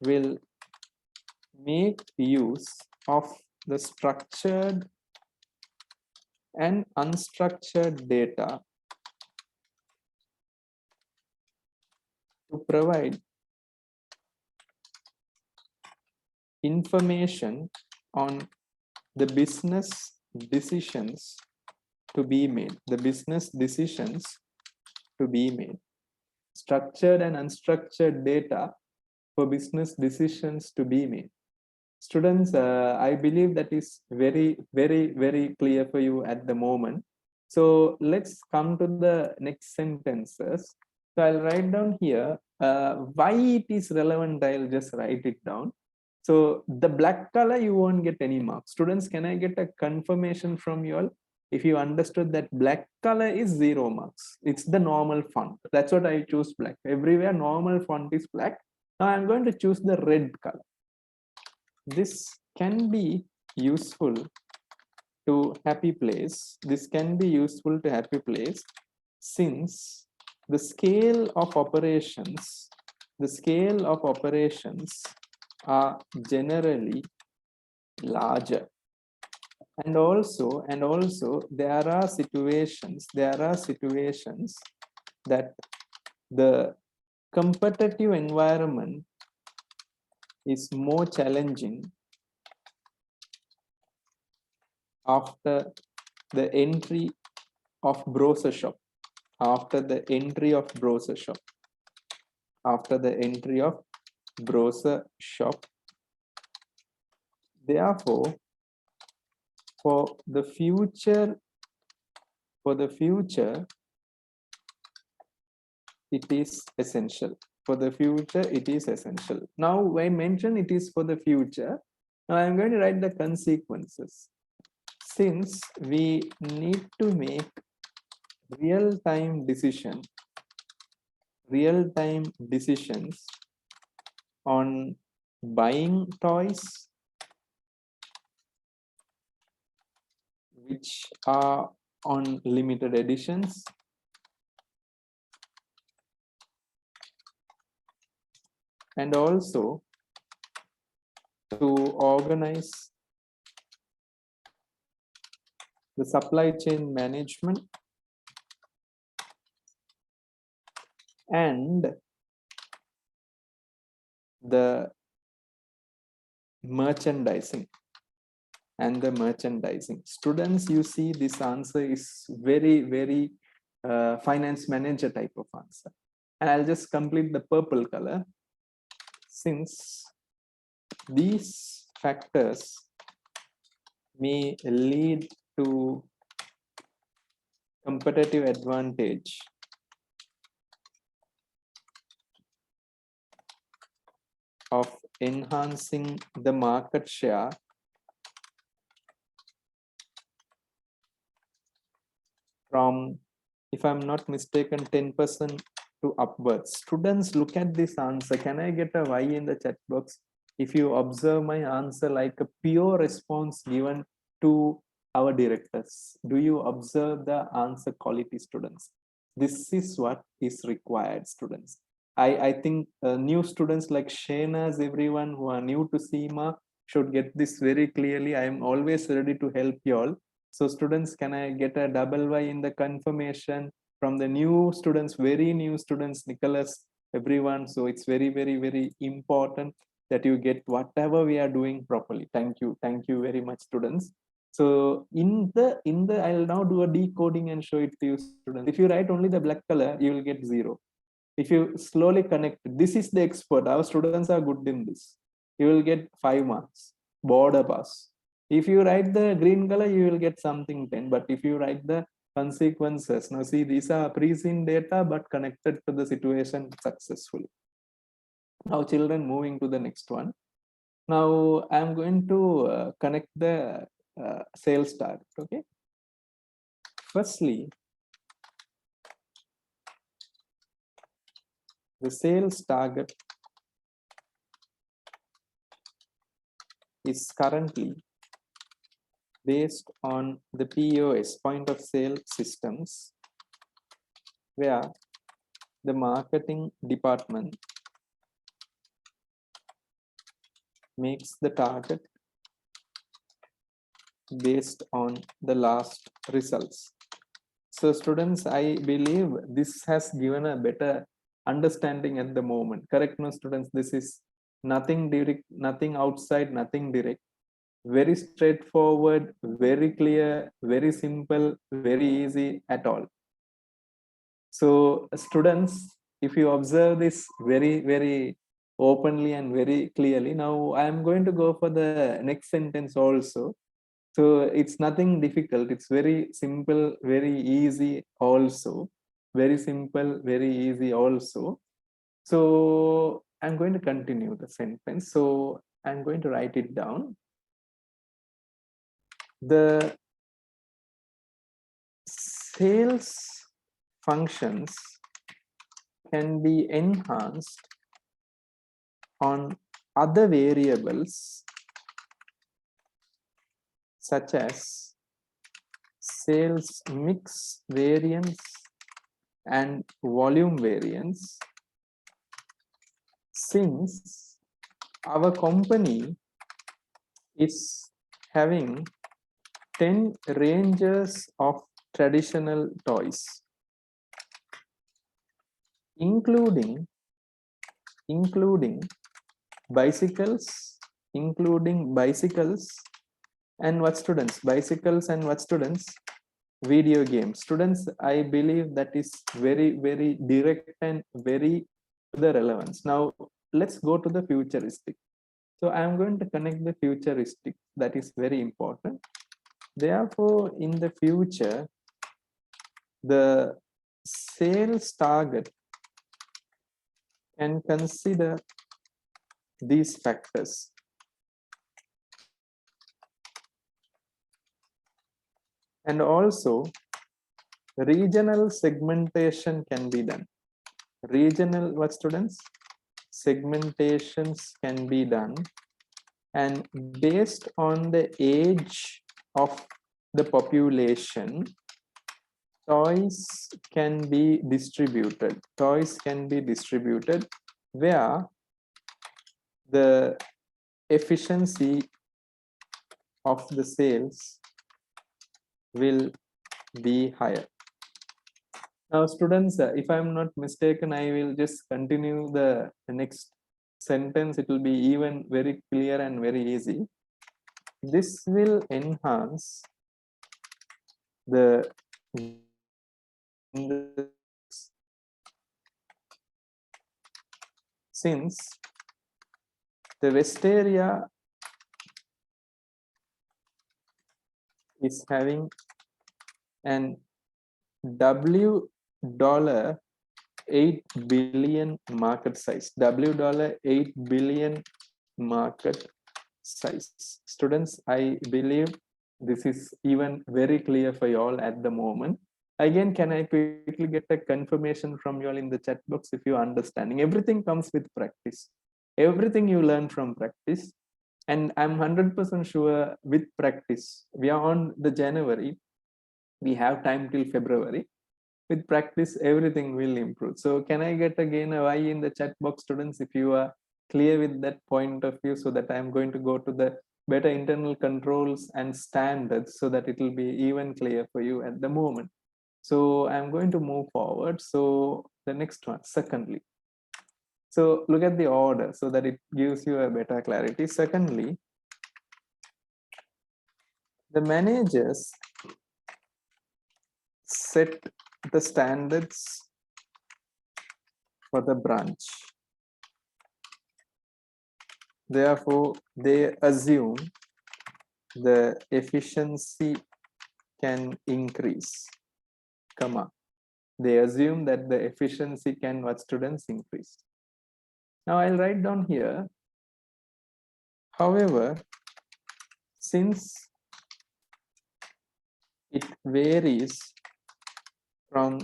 will make use of the structured and unstructured data to provide information on the business decisions to be made. Structured and unstructured data for business decisions to be made. Students, I believe that is very, very, very clear for you at the moment. So let's come to the next sentences. So I'll write down here why it is relevant. I'll just write it down. So the black color, you won't get any marks. Students, can I get a confirmation from you all? If you understood that black color is 0 marks. It's the normal font. That's what I choose black. Everywhere normal font is black. Now I'm going to choose the red color. This can be useful to Happy Playz. This can be useful to Happy Playz since the scale of operations are generally larger. And also there are situations that the competitive environment is more challenging after the entry of browser shop. Therefore, for the future, it is essential. Now I mentioned it is for the future. Now I'm going to write the consequences. Since we need to make real-time decisions on buying toys which are on limited editions, and also to organize the supply chain management and the merchandising students, you see this answer is very finance manager type of answer, and I'll just complete the purple color. Since these factors may lead to competitive advantage of enhancing the market share from, if I'm not mistaken, 10% to upwards. Students, look at this answer. Can I get a Y in the chat box? If you observe my answer like a pure response given to our directors, do you observe the answer quality, students? This is what is required, students. I think new students like Shayna's, everyone who are new to SEMA should get this very clearly. I am always ready to help you all. So students, can I get a double Y in the confirmation from the new students, very new students, Nicholas, everyone. So it's very important that you get whatever we are doing properly. Thank you very much, students. So in the I'll now do a decoding and show it to you, students. If you write only the black color, you will get 0. If you slowly connect, this is the expert. Our students are good in this. You will get 5 marks, border pass. If you write the green color, you will get something 10. But if you write the consequences, now see, these are pre-seen data but connected to the situation successfully. Now children, moving to the next one. Now I'm going to connect the sales target. Okay. Firstly, the sales target is currently based on the POS, point of sale systems, where the marketing department makes the target based on the last results. So students, I believe this has given a better understanding at the moment. Correct, no students? This is nothing direct, nothing outside, nothing direct. Very straightforward, very clear, very simple, very easy at all. So students, if you observe this very openly and very clearly, now I am going to go for the next sentence also. So it's nothing difficult. It's very simple, very easy also. Very simple, very easy also. So I'm going to continue the sentence. So I'm going to write it down. The sales functions can be enhanced on other variables such as sales mix variance and volume variance, since our company is having 10 ranges of traditional toys, including bicycles, and what students? Bicycles and what students? Video games. Students, I believe that is very direct and very the relevance. Now let's go to the futuristic. So I am going to connect the futuristic. That is very important. Therefore, in the future, the sales target can consider these factors. And also, regional segmentation can be done. Regional, what students? Segmentations can be done. And based on the age of the population, toys can be distributed. Toys can be distributed where the efficiency of the sales will be higher. Now, students, if I'm not mistaken, I will just continue the next sentence. It will be even very clear and very easy. This will enhance the since the West area is having an W dollar 8 billion market size. W dollar 8 billion market size. Students, I believe this is even very clear for you all at the moment. Again, can I quickly get a confirmation from you all in the chat box if you are understanding? Everything comes with practice. Everything you learn from practice. And I'm 100% sure with practice, we are on the January, we have time till February. With practice, everything will improve. So can I get again a Y in the chat box, students, if you are clear with that point of view, so that I'm going to go to the better internal controls and standards so that it will be even clear for you at the moment. So I'm going to move forward. So the next one, secondly. So look at the order so that it gives you a better clarity. Secondly, the managers set the standards for the branch. Therefore, they assume the efficiency can increase, comma. They assume that the efficiency can, what, students, increase. Now I'll write down here, however, since it varies from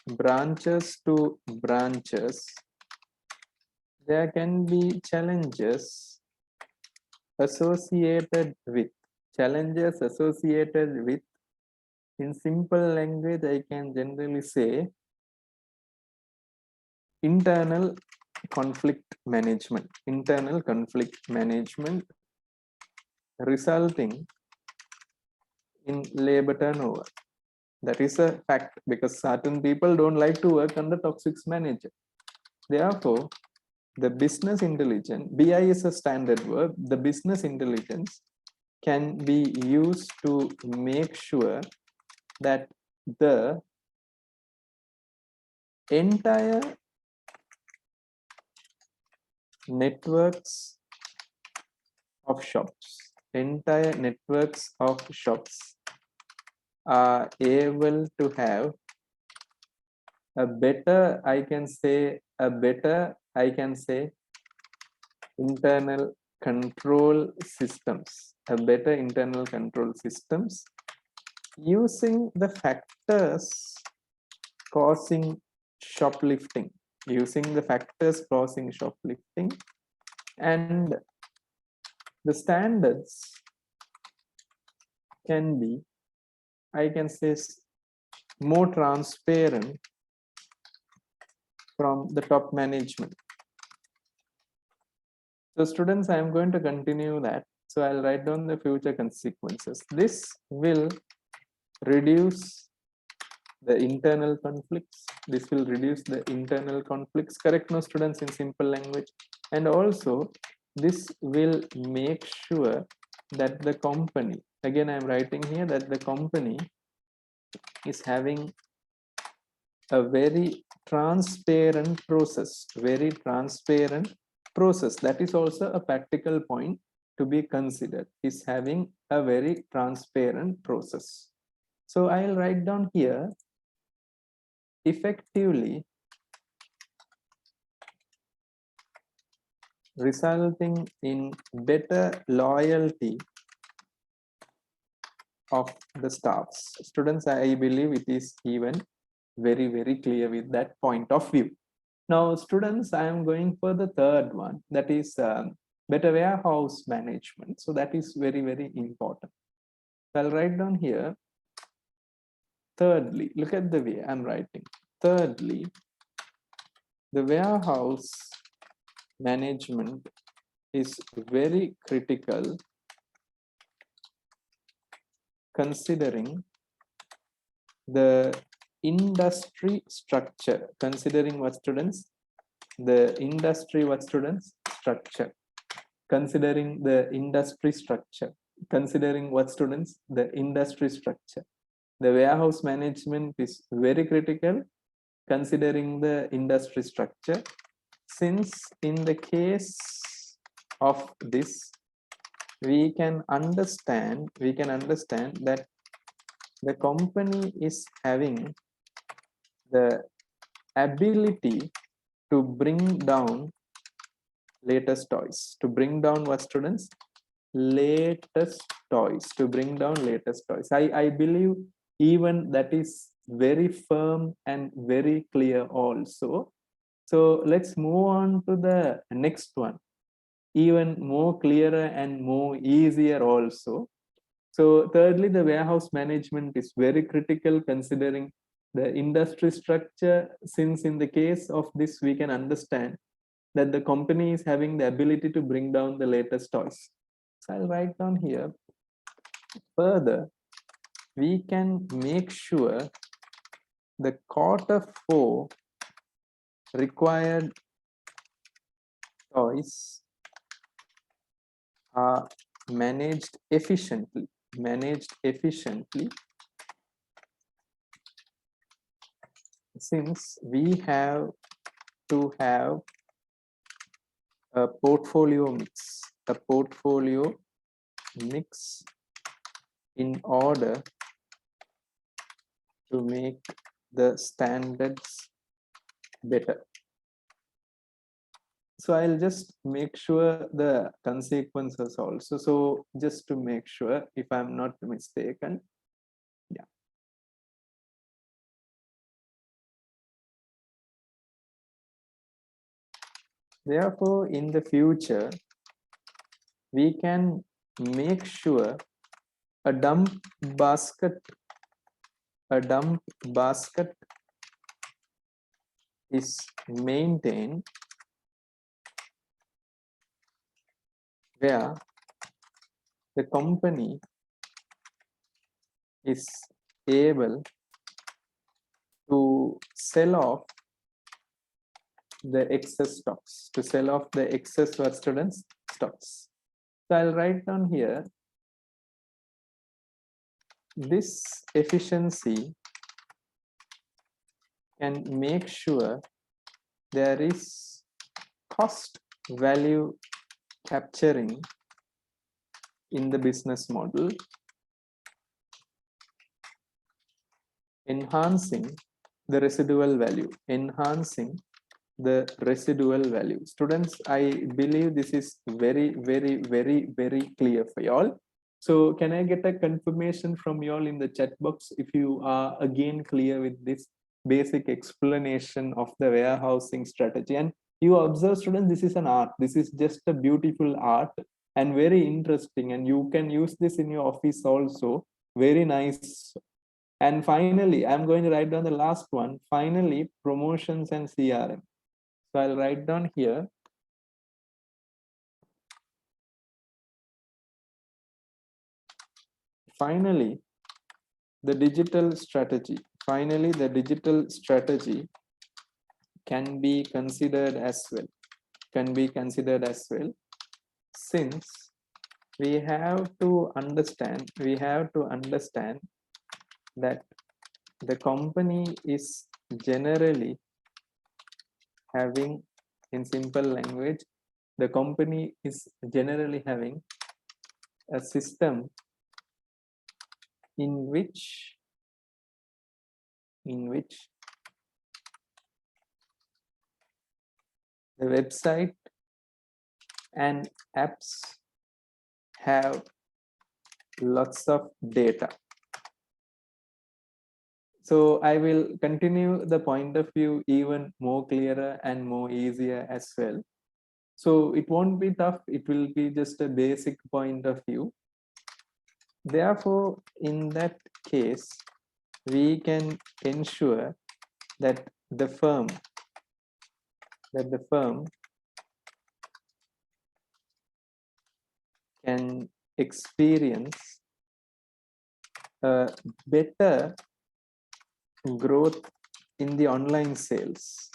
branches to branches, there can be challenges associated with, in simple language, I can generally say internal conflict management, resulting in labor turnover. That is a fact, because certain people don't like to work under toxic manager. Therefore, the business intelligence, BI is a standard verb, the business intelligence can be used to make sure that the entire networks of shops are able to have a better, I can say internal control systems, using the factors causing shoplifting, and the standards can be, I can say, more transparent from the top management. So students, I am going to continue that. So I'll write down the future consequences. This will reduce the internal conflicts. Correct, no, students, in simple language. And also, this will make sure that the company, again, I'm writing here that the company is having a very transparent process. That is also a practical point to be considered, is having a very transparent process. So I'll write down here, effectively resulting in better loyalty of the staffs. Students, I believe it is even very, very clear with that point of view. Now, students, I am going for the third one, that is better warehouse management. So that is very, very important. So I'll write down here, thirdly, look at the way I'm writing. Thirdly, the warehouse management is very critical considering the industry structure. Considering what, students? The industry, what, students? Structure. Considering the industry structure. Considering what, students? The industry structure. The warehouse management is very critical considering the industry structure, since in the case of this we can understand that the company is having the ability to bring down latest toys. To bring down what, students? Latest toys. To bring down latest toys. I believe even that is very firm and very clear also. So let's move on to the next one, even more clearer and more easier also. So thirdly, the warehouse management is very critical considering the industry structure, since in the case of this we can understand that the company is having the ability to bring down the latest toys. So I'll write down here. Further, we can make sure the Q4 required toys are managed efficiently. Since we have to have a portfolio mix in order to make the standards better. So I'll just make sure the consequences also. So just to make sure if I'm not mistaken. Yeah. Therefore, in the future, we can make sure a dump basket is maintained where the company is able to sell off the excess stocks, what, students? Stocks. So I'll write down here, this efficiency can make sure there is cost value capturing in the business model, enhancing the residual value. Students, I believe this is very, very, very, very clear for y'all. So can I get a confirmation from y'all in the chat box if you are again clear with this basic explanation of the warehousing strategy? And you observe, students, this is an art. This is just a beautiful art and very interesting, and you can use this in your office also. Very nice. And finally, I'm going to write down the last one. Finally, promotions and CRM. So I'll write down here. Finally, the digital strategy. Can be considered as well. Since we have to understand that the company is generally having, in simple language, the company is generally having a system in which the website and apps have lots of data. So I will continue the point of view even more clearer and more easier as well. So it won't be tough. It will be just a basic point of view. Therefore, in that case, we can ensure that the firm can experience a better growth in the online sales,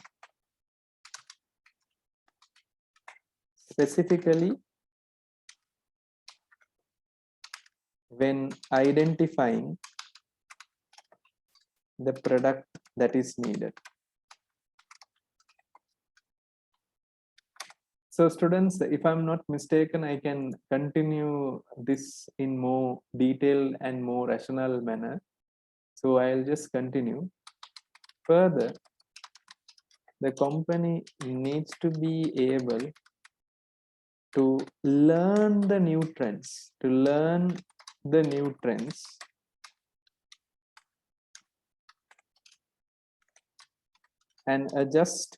specifically when identifying the product that is needed. So students, if I'm not mistaken, I can continue this in more detailed and more rational manner. So I'll just continue. Further, the company needs to be able to learn the new trends, and adjust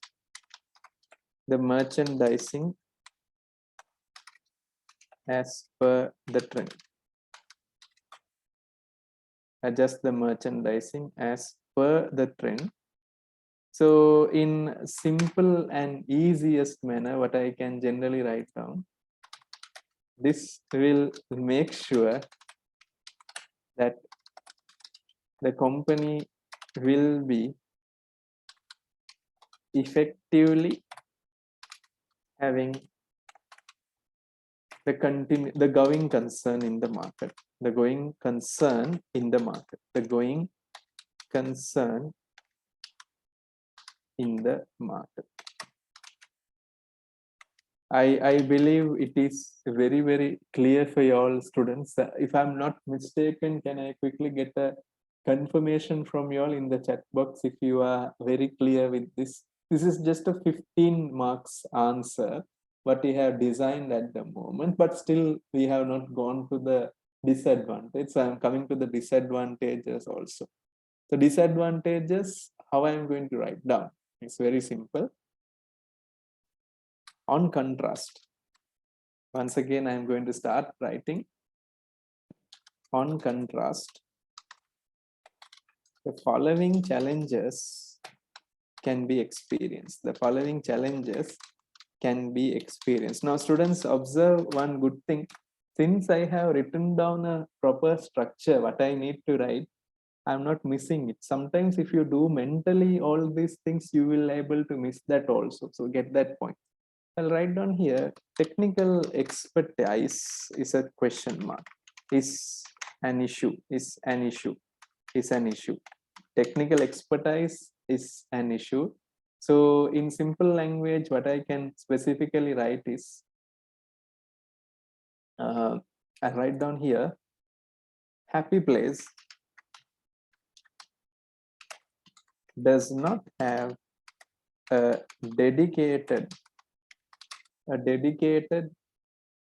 the merchandising as per the trend. Adjust the merchandising as per the trend. So in simple and easiest manner, what I can generally write down, this will make sure that the company will be effectively having the going concern in the market, the going concern in the market, the going concern in the market. I believe it is very, very clear for you all students. If I'm not mistaken, can I quickly get a confirmation from you all in the chat box if you are very clear with this? This is just a 15 marks answer, what we have designed at the moment, but still we have not gone to the disadvantage. So I'm coming to the disadvantages also. So disadvantages, how I'm going to write down? It's very simple. On contrast, once again, I'm going to start writing. On contrast, the following challenges can be experienced. The following challenges can be experienced. Now, students, observe one good thing. Since I have written down a proper structure, what I need to write, I'm not missing it. Sometimes if you do mentally all these things, you will be able to miss that also. So get that point. I'll write down here, technical expertise is a question mark, is an issue, is an issue, is an issue. Technical expertise is an issue. So in simple language, what I can specifically write is, I write down here, Happy Playz does not have a dedicated,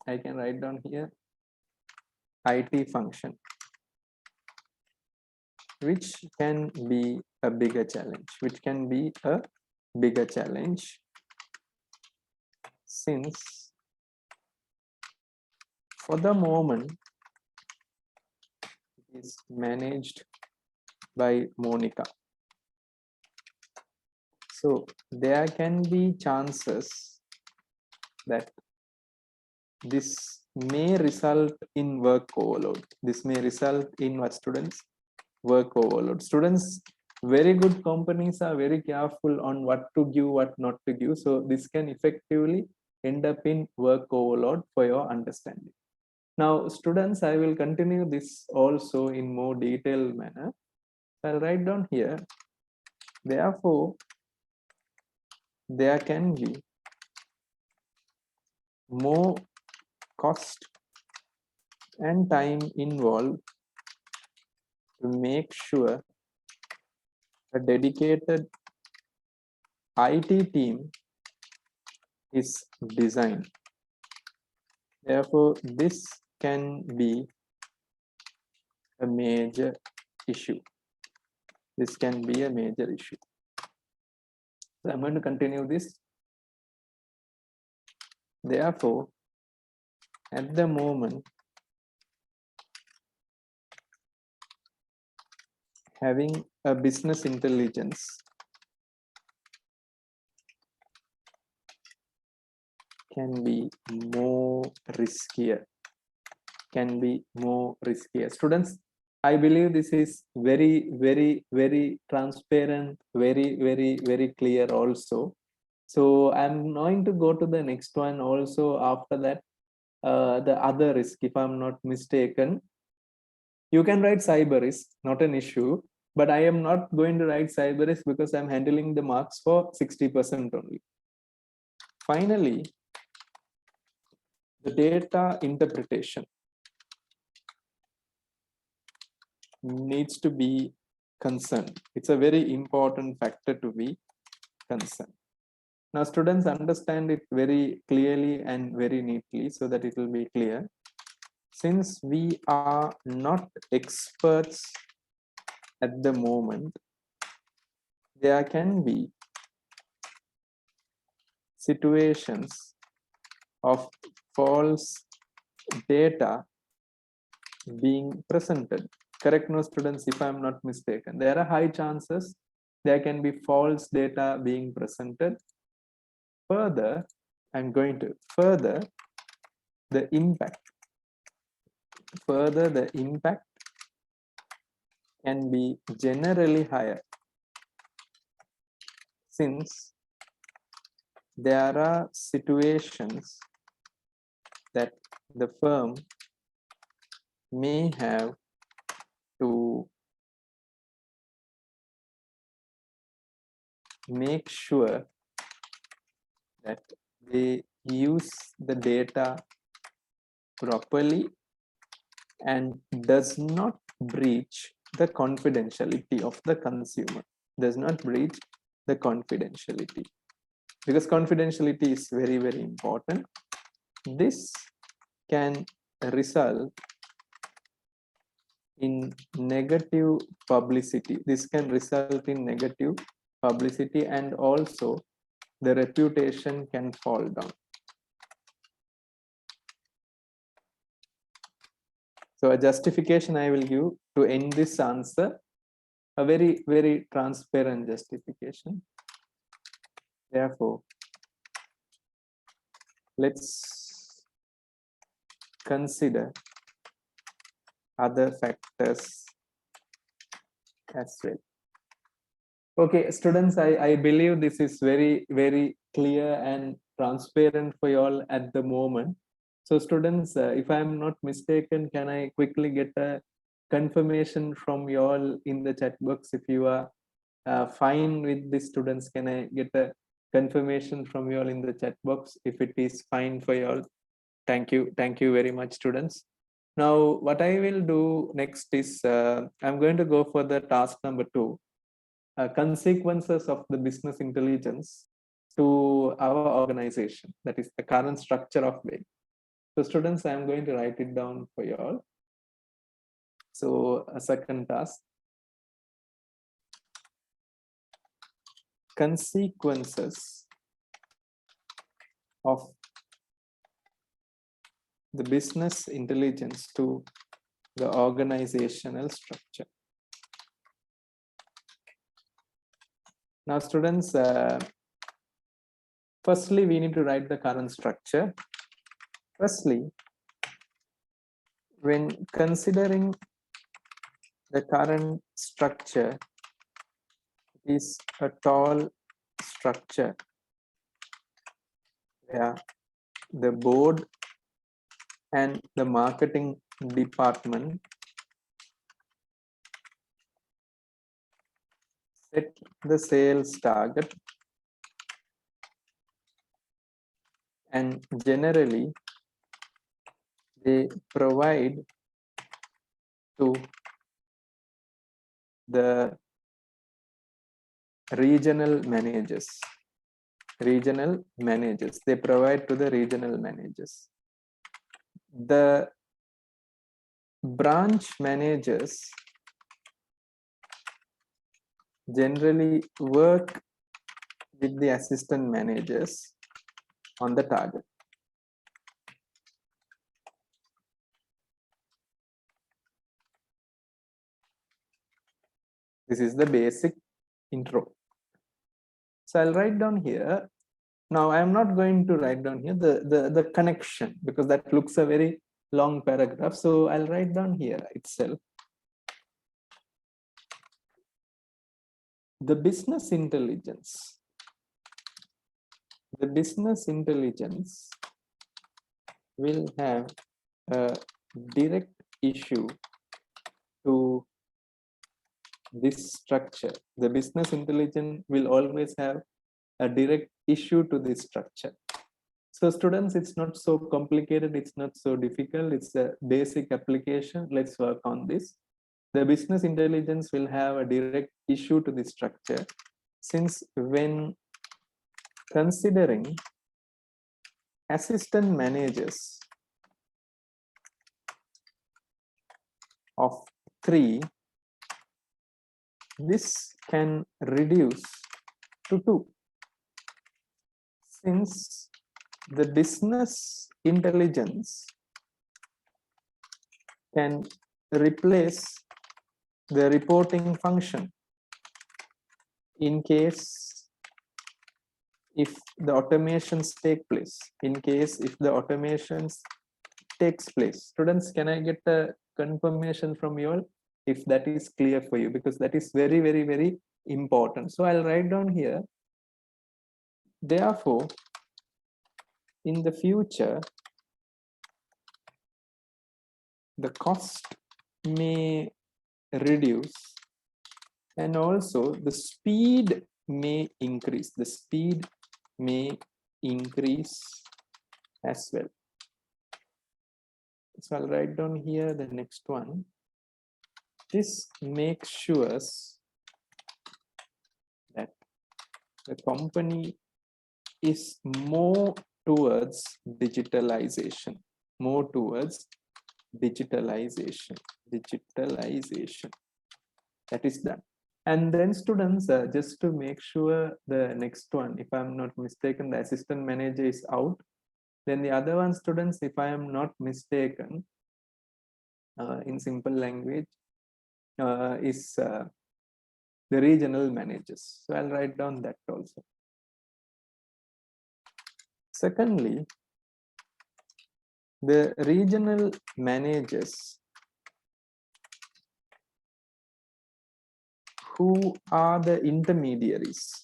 I can write down here, IT function, which can be a bigger challenge, since for the moment it is managed by Monica. So there can be chances that this may result in work overload. This may result in what, students? Work overload. Students, very good companies are very careful on what to give, what not to give. So this can effectively end up in work overload for your understanding. Now, students, I will continue this also in more detailed manner. I'll write down here, therefore, there can be more cost and time involved to make sure a dedicated IT team is designed. Therefore, this can be a major issue. This can be a major issue. So I'm going to continue this. Therefore, at the moment, having a business intelligence can be more riskier. can be more riskier. Students, I believe this is very, very, very transparent, very, very, very clear also. So I'm going to go to the next one also after that. The other risk, if I'm not mistaken, you can write cyber risk, not an issue, but I am not going to write cyber risk because I'm handling the marks for 60% only. Finally, the data interpretation needs to be concerned. It's a very important factor to be concerned. Now, students understand it very clearly and very neatly so that it will be clear. Since we are not experts at the moment, there can be situations of false data being presented. Correct, no, students, if I'm not mistaken. There are high chances there can be false data being presented. Further, I'm going to further the impact can be generally higher since there are situations that the firm may have to make sure that they use the data properly and does not breach the confidentiality of the consumer, does not breach the confidentiality, because confidentiality is very, very important. This can result in negative publicity. This can result in negative publicity, and also the reputation can fall down. So a justification I will give to end this answer, a very, very transparent justification. Therefore, let's consider other factors as well. Okay, students, I believe this is very, very clear and transparent for you all at the moment. So students, if I'm not mistaken, can I quickly get a confirmation from you all in the chat box? If you are fine with this, students, can I get a confirmation from you all in the chat box if it is fine for you all? Thank you very much, students. Now what I will do next is I'm going to go for the task number 2, consequences of the business intelligence to our organization, that is the current structure of Playz. So students, I'm going to write it down for you all. So a second task, consequences of the business intelligence to the organizational structure. Now students, firstly we need to write the current structure. Firstly, when considering the current structure, it is a tall structure where the board and the marketing department set the sales target, and generally they provide to the regional managers. They provide to the regional managers. The branch managers generally work with the assistant managers on the target. This is the basic intro. So I'll write down here. Now I am not going to write down here the connection, because that looks a very long paragraph. So I'll write down here itself. The business intelligence. The business intelligence will have a direct issue to this structure. The business intelligence will always have a direct issue to this structure. So students, it's not so complicated, it's not so difficult, it's a basic application. Let's work on this. The business intelligence will have a direct issue to this structure, since when considering assistant managers of 3, this can reduce to 2, since the business intelligence can replace the reporting function in case if the automations take place. In case if the automations takes place. Students, can I get a confirmation from you all if that is clear for you, because that is very, very, very important. So I'll write down here. Therefore, in the future, the cost may reduce and also the speed may increase. The speed may increase as well. So I'll write down here the next one. This makes sure that the company is more towards digitalization, more towards digitalization. That is done. And then students, just to make sure the next one, if I'm not mistaken, the assistant manager is out. Then the other one, students, if I am not mistaken, in simple language, is the regional managers. So I'll write down that also. Secondly, the regional managers who are the intermediaries,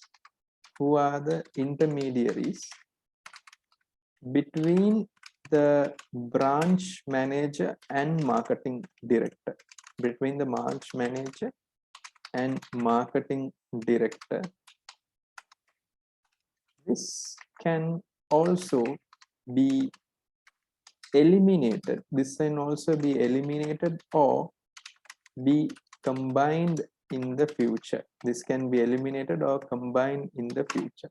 between the branch manager and marketing director, between the branch manager and marketing director. This can also be eliminated. This can also be eliminated or be combined in the future. This can be eliminated or combined in the future.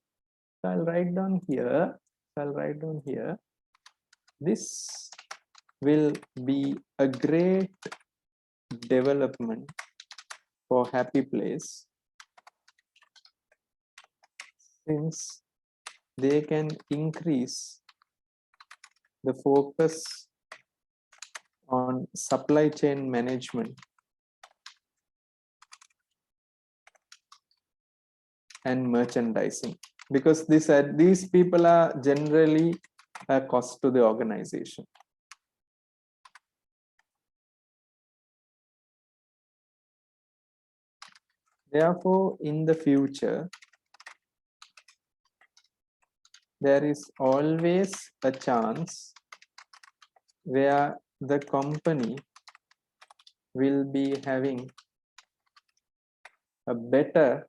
So I'll write down here. This will be a great development for Happy Playz, since they can increase the focus on supply chain management and merchandising, because these people are generally a cost to the organization. Therefore, in the future, there is always a chance where the company will be having a better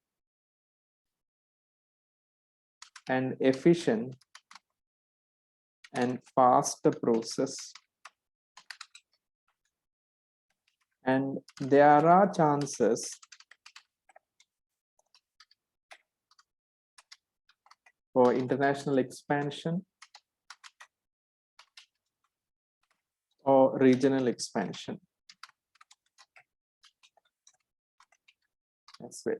and efficient and faster process, and there are chances for international expansion or regional expansion as well.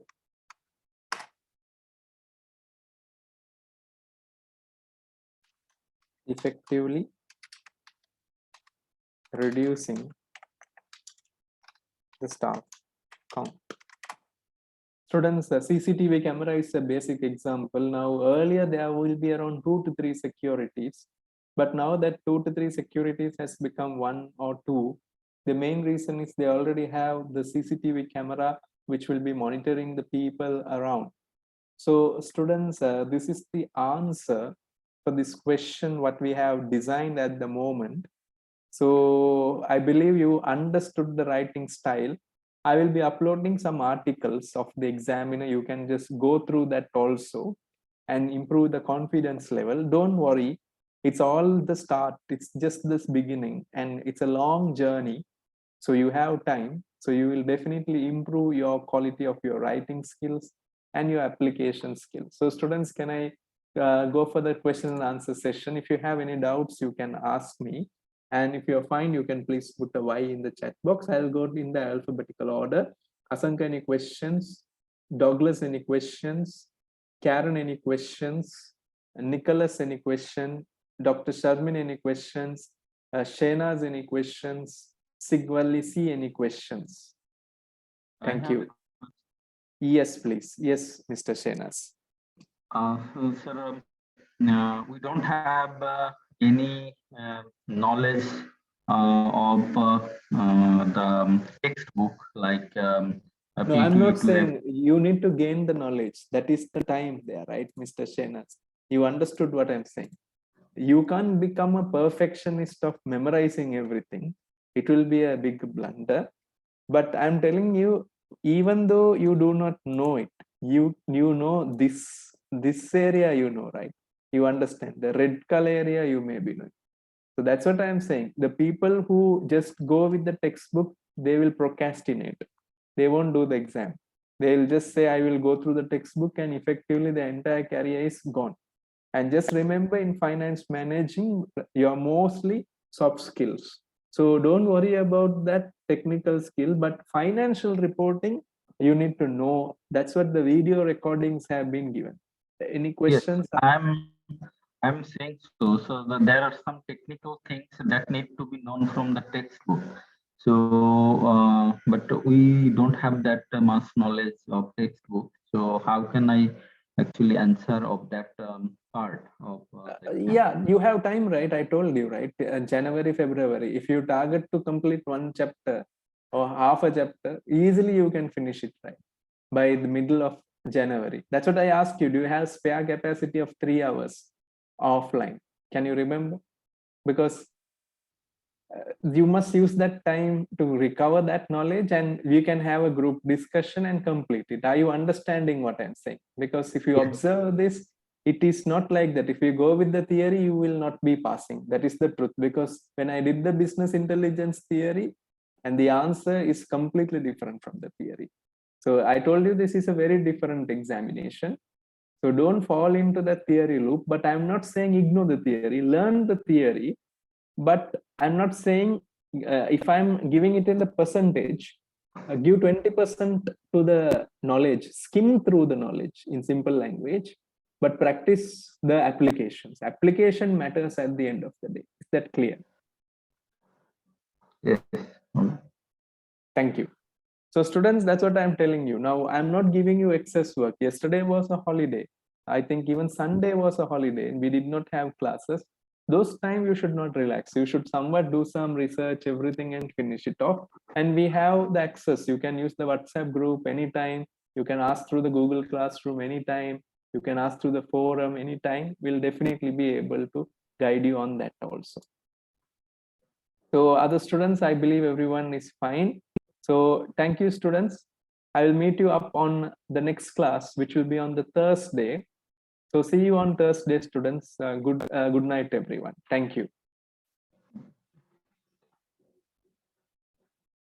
Effectively reducing the staff count. Students, the CCTV camera is a basic example. Now, earlier there will be around 2 to 3 securities. But now that 2 to 3 securities has become 1 or 2, the main reason is they already have the CCTV camera which will be monitoring the people around. So students, this is the answer for this question what we have designed at the moment. So I believe you understood the writing style. I will be uploading some articles of the examiner. You can just go through that also and improve the confidence level. Don't worry, it's all the start. It's just this beginning and it's a long journey. So you have time. So you will definitely improve your quality of your writing skills and your application skills. So students, can I go for the question and answer session? If you have any doubts, you can ask me. And if you're fine, you can please put a Y in the chat box. I'll go in the alphabetical order. Asanka, any questions? Douglas, any questions? Karen, any questions? Nicholas, any question? Dr. Sharmin, any questions? Shenaz, any questions? Sigvalisi, any questions? Thank you. Yes, please. Yes, Mr. Shenaz. Sir, we don't have any knowledge of the textbook like No, I'm not PG to saying you need to gain the knowledge. That is the time there, right, Mr. Shenaz? You understood what I'm saying. You can't become a perfectionist of memorizing everything. It will be a big blunder. But I'm telling you, even though you do not know it, you know this area, you know, right? You understand the red color area, you may be knowing. So that's what I'm saying. The people who just go with the textbook, they will procrastinate. They won't do the exam. They'll just say, I will go through the textbook, and effectively the entire career is gone. And just remember, in finance managing, you're mostly soft skills. So don't worry about that technical skill, but financial reporting, you need to know. That's what the video recordings have been given. Any questions? Yes, I'm saying so. So there are some technical things that need to be known from the textbook. So, but we don't have that much knowledge of textbook. So how can I actually answer of that part of the exam? Yeah, you have time, right? I told you, right? January, February. If you target to complete one chapter or half a chapter, easily you can finish it, right? By the middle of January. That's what I asked you. Do you have spare capacity of 3 hours offline? Can you remember? Because you must use that time to recover that knowledge, and we can have a group discussion and complete it. Are you understanding what I'm saying? Because if you Yes. observe this, it is not like that. If you go with the theory, you will not be passing. That is the truth. Because when I did the business intelligence theory, and the answer is completely different from the theory. So I told you this is a very different examination. So don't fall into the theory loop. But I'm not saying ignore the theory, learn the theory. But I'm not saying if I'm giving it in the percentage, give 20% to the knowledge, skim through the knowledge in simple language, but practice the applications. Application matters at the end of the day. Is that clear? Yes. Thank you. So students, that's what I'm telling you. Now, I'm not giving you excess work. Yesterday was a holiday. I think even Sunday was a holiday and we did not have classes. Those time you should not relax. You should somewhat do some research, everything, and finish it off. And we have the access. You can use the WhatsApp group anytime. You can ask through the Google Classroom anytime. You can ask through the forum anytime. We'll definitely be able to guide you on that also. So other students, I believe everyone is fine. So thank you, students. I will meet you up on the next class, which will be on the Thursday. So see you on Thursday, students. Good night, everyone. Thank you.